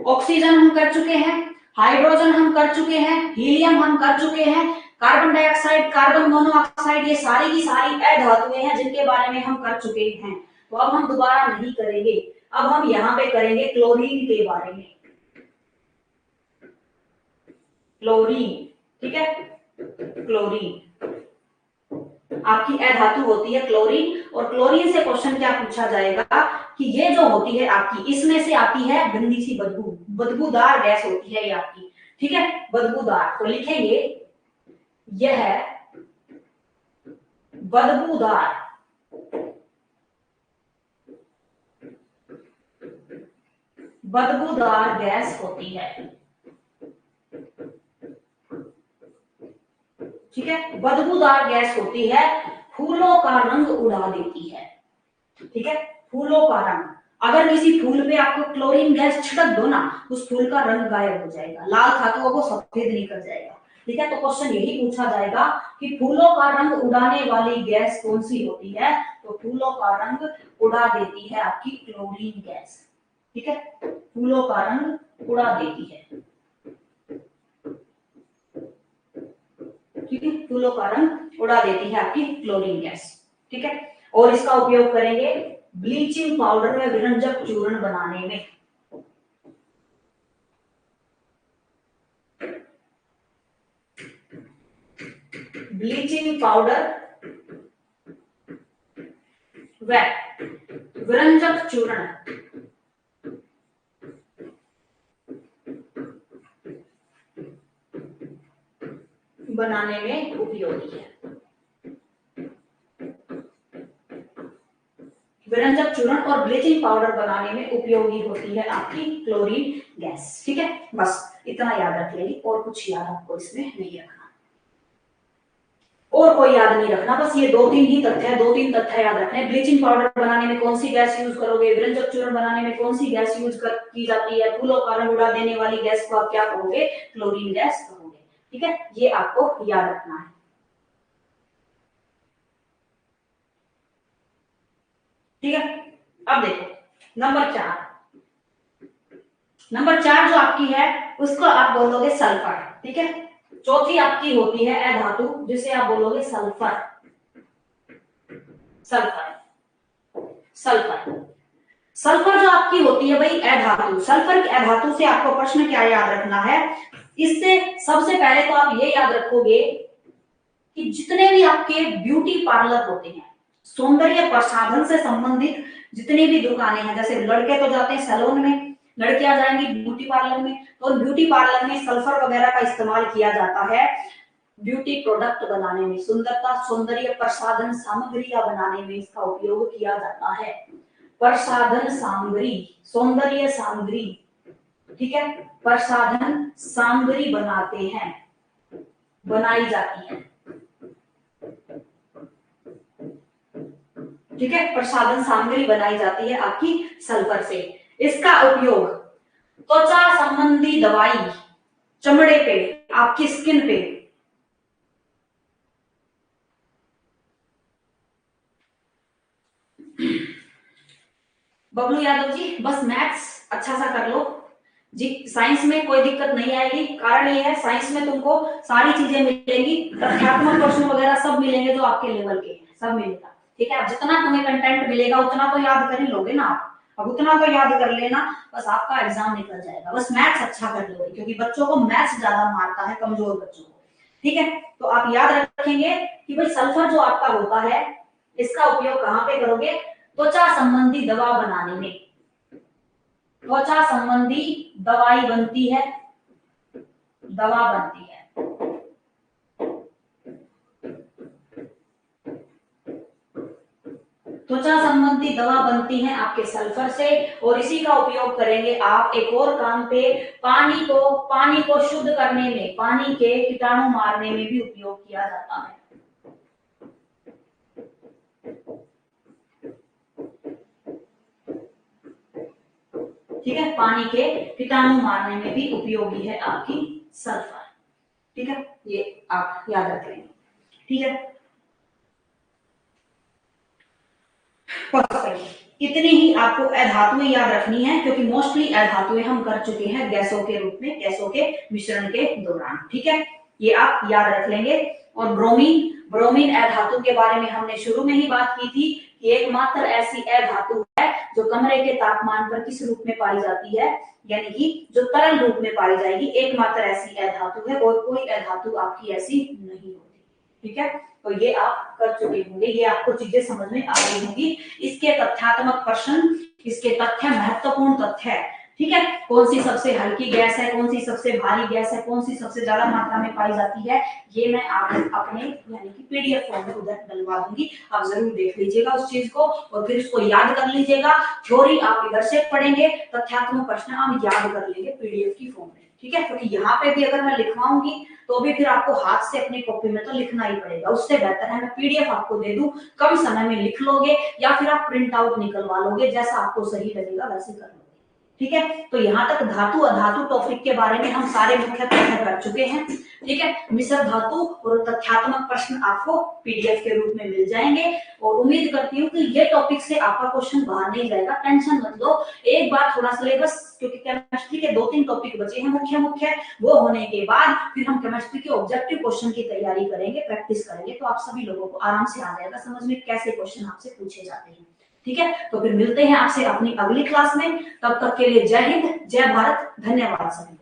ऑक्सीजन हम कर चुके हैं, हाइड्रोजन हम कर चुके हैं, हीलियम हम कर चुके हैं, कार्बन डाइऑक्साइड, कार्बन मोनोऑक्साइड, ये सारी की सारी अधातुएं हैं जिनके बारे में हम कर चुके हैं। तो अब हम दोबारा नहीं करेंगे, अब हम यहाँ पे करेंगे क्लोरीन के बारे में। क्लोरीन, ठीक है, क्लोरीन आपकी अधातु होती है क्लोरीन, और क्लोरीन से क्वेश्चन क्या पूछा जाएगा कि ये जो होती है आपकी, इसमें से आती है गंदी सी बदबू, बदबूदार गैस होती है ये आपकी। ठीक है, बदबूदार, तो लिखेंगे यह बदबूदार, बदबूदार गैस होती है। ठीक है, बदबूदार गैस होती है, फूलों का रंग उड़ा देती है। ठीक है, फूलों का रंग, अगर किसी फूल पे आपको क्लोरीन गैस छिड़क दो ना, उस फूल का रंग गायब हो जाएगा, लाल था तो वो सफेद निकल जाएगा। ठीक है, तो क्वेश्चन यही पूछा जाएगा कि फूलों का रंग उड़ाने वाली गैस कौन सी होती है? तो फूलों का रंग उड़ा देती है आपकी क्लोरीन गैस। ठीक है, फूलों का रंग उड़ा देती है। ठीक है, फूलों का रंग उड़ा देती है आपकी क्लोरीन गैस। ठीक है, और इसका उपयोग करेंगे ब्लीचिंग पाउडर में विरंजक चूर्ण बनाने में। ब्लीचिंग पाउडर व विरंजक चूर्ण बनाने में उपयोगी है। विरंजक चूर्ण और ब्लीचिंग पाउडर बनाने में उपयोगी होती है आपकी क्लोरीन गैस। ठीक है, बस इतना याद रख लेंगे, और कुछ याद आपको इसमें नहीं रखना, और कोई याद नहीं रखना, बस ये दो तीन ही तथ्य है, दो तीन तथ्य याद रखने। ब्लीचिंग पाउडर बनाने में कौन सी गैस यूज करोगे, विरंजक चूर्ण बनाने में कौन सी गैस यूज की जाती है, फूलों का रंग उड़ा देने वाली गैस को आप क्या कहोगे? क्लोरीन गैस कहोगे। ठीक है, ये आपको याद रखना है। ठीक है, अब देखो नंबर 4, नंबर 4 जो आपकी है उसको आप बोलोगे सल्फर। ठीक है, चौथी आपकी होती है अधातु, जिसे आप बोलोगे सल्फर। सल्फर, सल्फर, सल्फर जो आपकी होती है भाई अधातु, सल्फर की अधातु से आपको प्रश्न क्या याद रखना है? इससे सबसे पहले तो आप ये याद रखोगे कि जितने भी आपके ब्यूटी पार्लर होते हैं, सौंदर्य प्रसाधन से संबंधित जितनी भी दुकानें हैं, जैसे लड़के तो जाते हैं सैलून में, लड़कियां जाएंगी ब्यूटी पार्लर में, तो ब्यूटी पार्लर में सल्फर वगैरह का इस्तेमाल किया जाता है ब्यूटी प्रोडक्ट बनाने में, सुंदरता सौंदर्य प्रसाधन सामग्रियां बनाने में इसका उपयोग किया जाता है। प्रसाधन सामग्री, सौंदर्य सामग्री, ठीक है, प्रसाधन सामग्री बनाते हैं, बनाई जाती है। ठीक है, प्रसाधन सामग्री बनाई जाती है आपकी सल्फर से। इसका उपयोग त्वचा संबंधी दवाई, चमड़े पे, आपकी स्किन पे, बबलू यादव जी बस मैथ्स अच्छा सा कर लो जी, साइंस में कोई दिक्कत नहीं आएगी। कारण ये है साइंस में तुमको सारी चीजें मिलेंगी, तथ्यात्मक प्रश्न वगैरह सब मिलेंगे जो आपके लेवल के हैं, सब मिलेगा। ठीक है, अब जितना तुम्हें कंटेंट मिलेगा उतना तो याद कर ही लोगे ना आप, अब उतना तो याद कर लेना, बस आपका एग्जाम निकल जाएगा। बस मैथ्स अच्छा कर लोगे, क्योंकि बच्चों को मैथ्स ज्यादा मारता है, कमजोर बच्चों को। ठीक है, तो आप याद रखेंगे कि भाई सल्फर जो आपका होता है, इसका उपयोग कहाँ पे करोगे? त्वचा संबंधी दवा बनाने में, त्वचा संबंधी दवाई बनती है, दवा बनती है। त्वचा संबंधी दवा बनती है आपके सल्फर से, और इसी का उपयोग करेंगे आप एक और काम पे, पानी को शुद्ध करने में, पानी के कीटाणु मारने में भी उपयोग किया जाता है। ठीक है, पानी के कीटाणु मारने में भी उपयोगी है आपकी सल्फर। ठीक है, ये आप याद रख लेंगे। ठीक है, इतनी ही आपको अधातुएं याद रखनी है, क्योंकि मोस्टली अधातुएं हम कर चुके हैं गैसों के रूप में, गैसों के मिश्रण के दौरान। ठीक है, ये आप याद रख लेंगे। और ब्रोमीन, ब्रोमीन अधातु के बारे में हमने शुरू में ही बात की थी कि एकमात्र ऐसी अधातु है जो कमरे के तापमान पर किस रूप में पाई जाती है, यानी कि जो तरल रूप में पाई जाएगी, एकमात्र ऐसी अधातु है, और कोई अधातु आपकी ऐसी नहीं होती। ठीक है, तो ये आप कर चुके होंगे, ये आपको चीजें समझ में आ गई होंगी। इसके तथ्यात्मक प्रश्न, इसके तथ्य, महत्वपूर्ण तथ्य है। ठीक है, कौन सी सबसे हल्की गैस है, कौन सी सबसे भारी गैस है, कौन सी सबसे ज्यादा मात्रा में पाई जाती है, ये मैं आप अपने यानी कि पीडीएफ फॉर्म में उधर डलवा दूंगी, आप जरूर देख लीजिएगा उस चीज को, और फिर उसको याद कर लीजिएगा। थ्योरी आप इधर से पढ़ेंगे, तथ्यात्मक प्रश्न आप याद कर लेंगे पीडीएफ की फॉर्म में। ठीक है, क्योंकि यहाँ पे भी अगर मैं लिखवाऊंगी तो भी फिर आपको हाथ से अपनी कॉपी में तो लिखना ही पड़ेगा, उससे बेहतर है मैं पीडीएफ आपको दे दूं, कम समय में लिख लोगे, या फिर आप प्रिंट आउट निकलवा लोगे, जैसा आपको सही लगेगा वैसे कर लोगे। ठीक है, तो यहाँ तक धातु अधातु टॉपिक के बारे में हम सारे मुख्य तथ्य कर चुके हैं। ठीक है, मिश्र धातु और तथ्यात्मक प्रश्न आपको पीडीएफ के रूप में मिल जाएंगे, और उम्मीद करती हूँ कि ये टॉपिक से आपका क्वेश्चन बाहर नहीं जाएगा, टेंशन मत लो। एक बार थोड़ा सिलेबस, क्योंकि केमिस्ट्री के 2-3 टॉपिक बचे हैं मुख्य मुख्य, वो होने के बाद फिर हम केमिस्ट्री के ऑब्जेक्टिव क्वेश्चन की तैयारी करेंगे, प्रैक्टिस करेंगे, तो आप सभी लोगों को आराम से आ जाएगा समझ में कैसे क्वेश्चन आपसे पूछे जाते हैं। ठीक है, तो फिर मिलते हैं आपसे अपनी अगली क्लास में, तब तक के लिए जय हिंद, जय भारत, धन्यवाद सभी।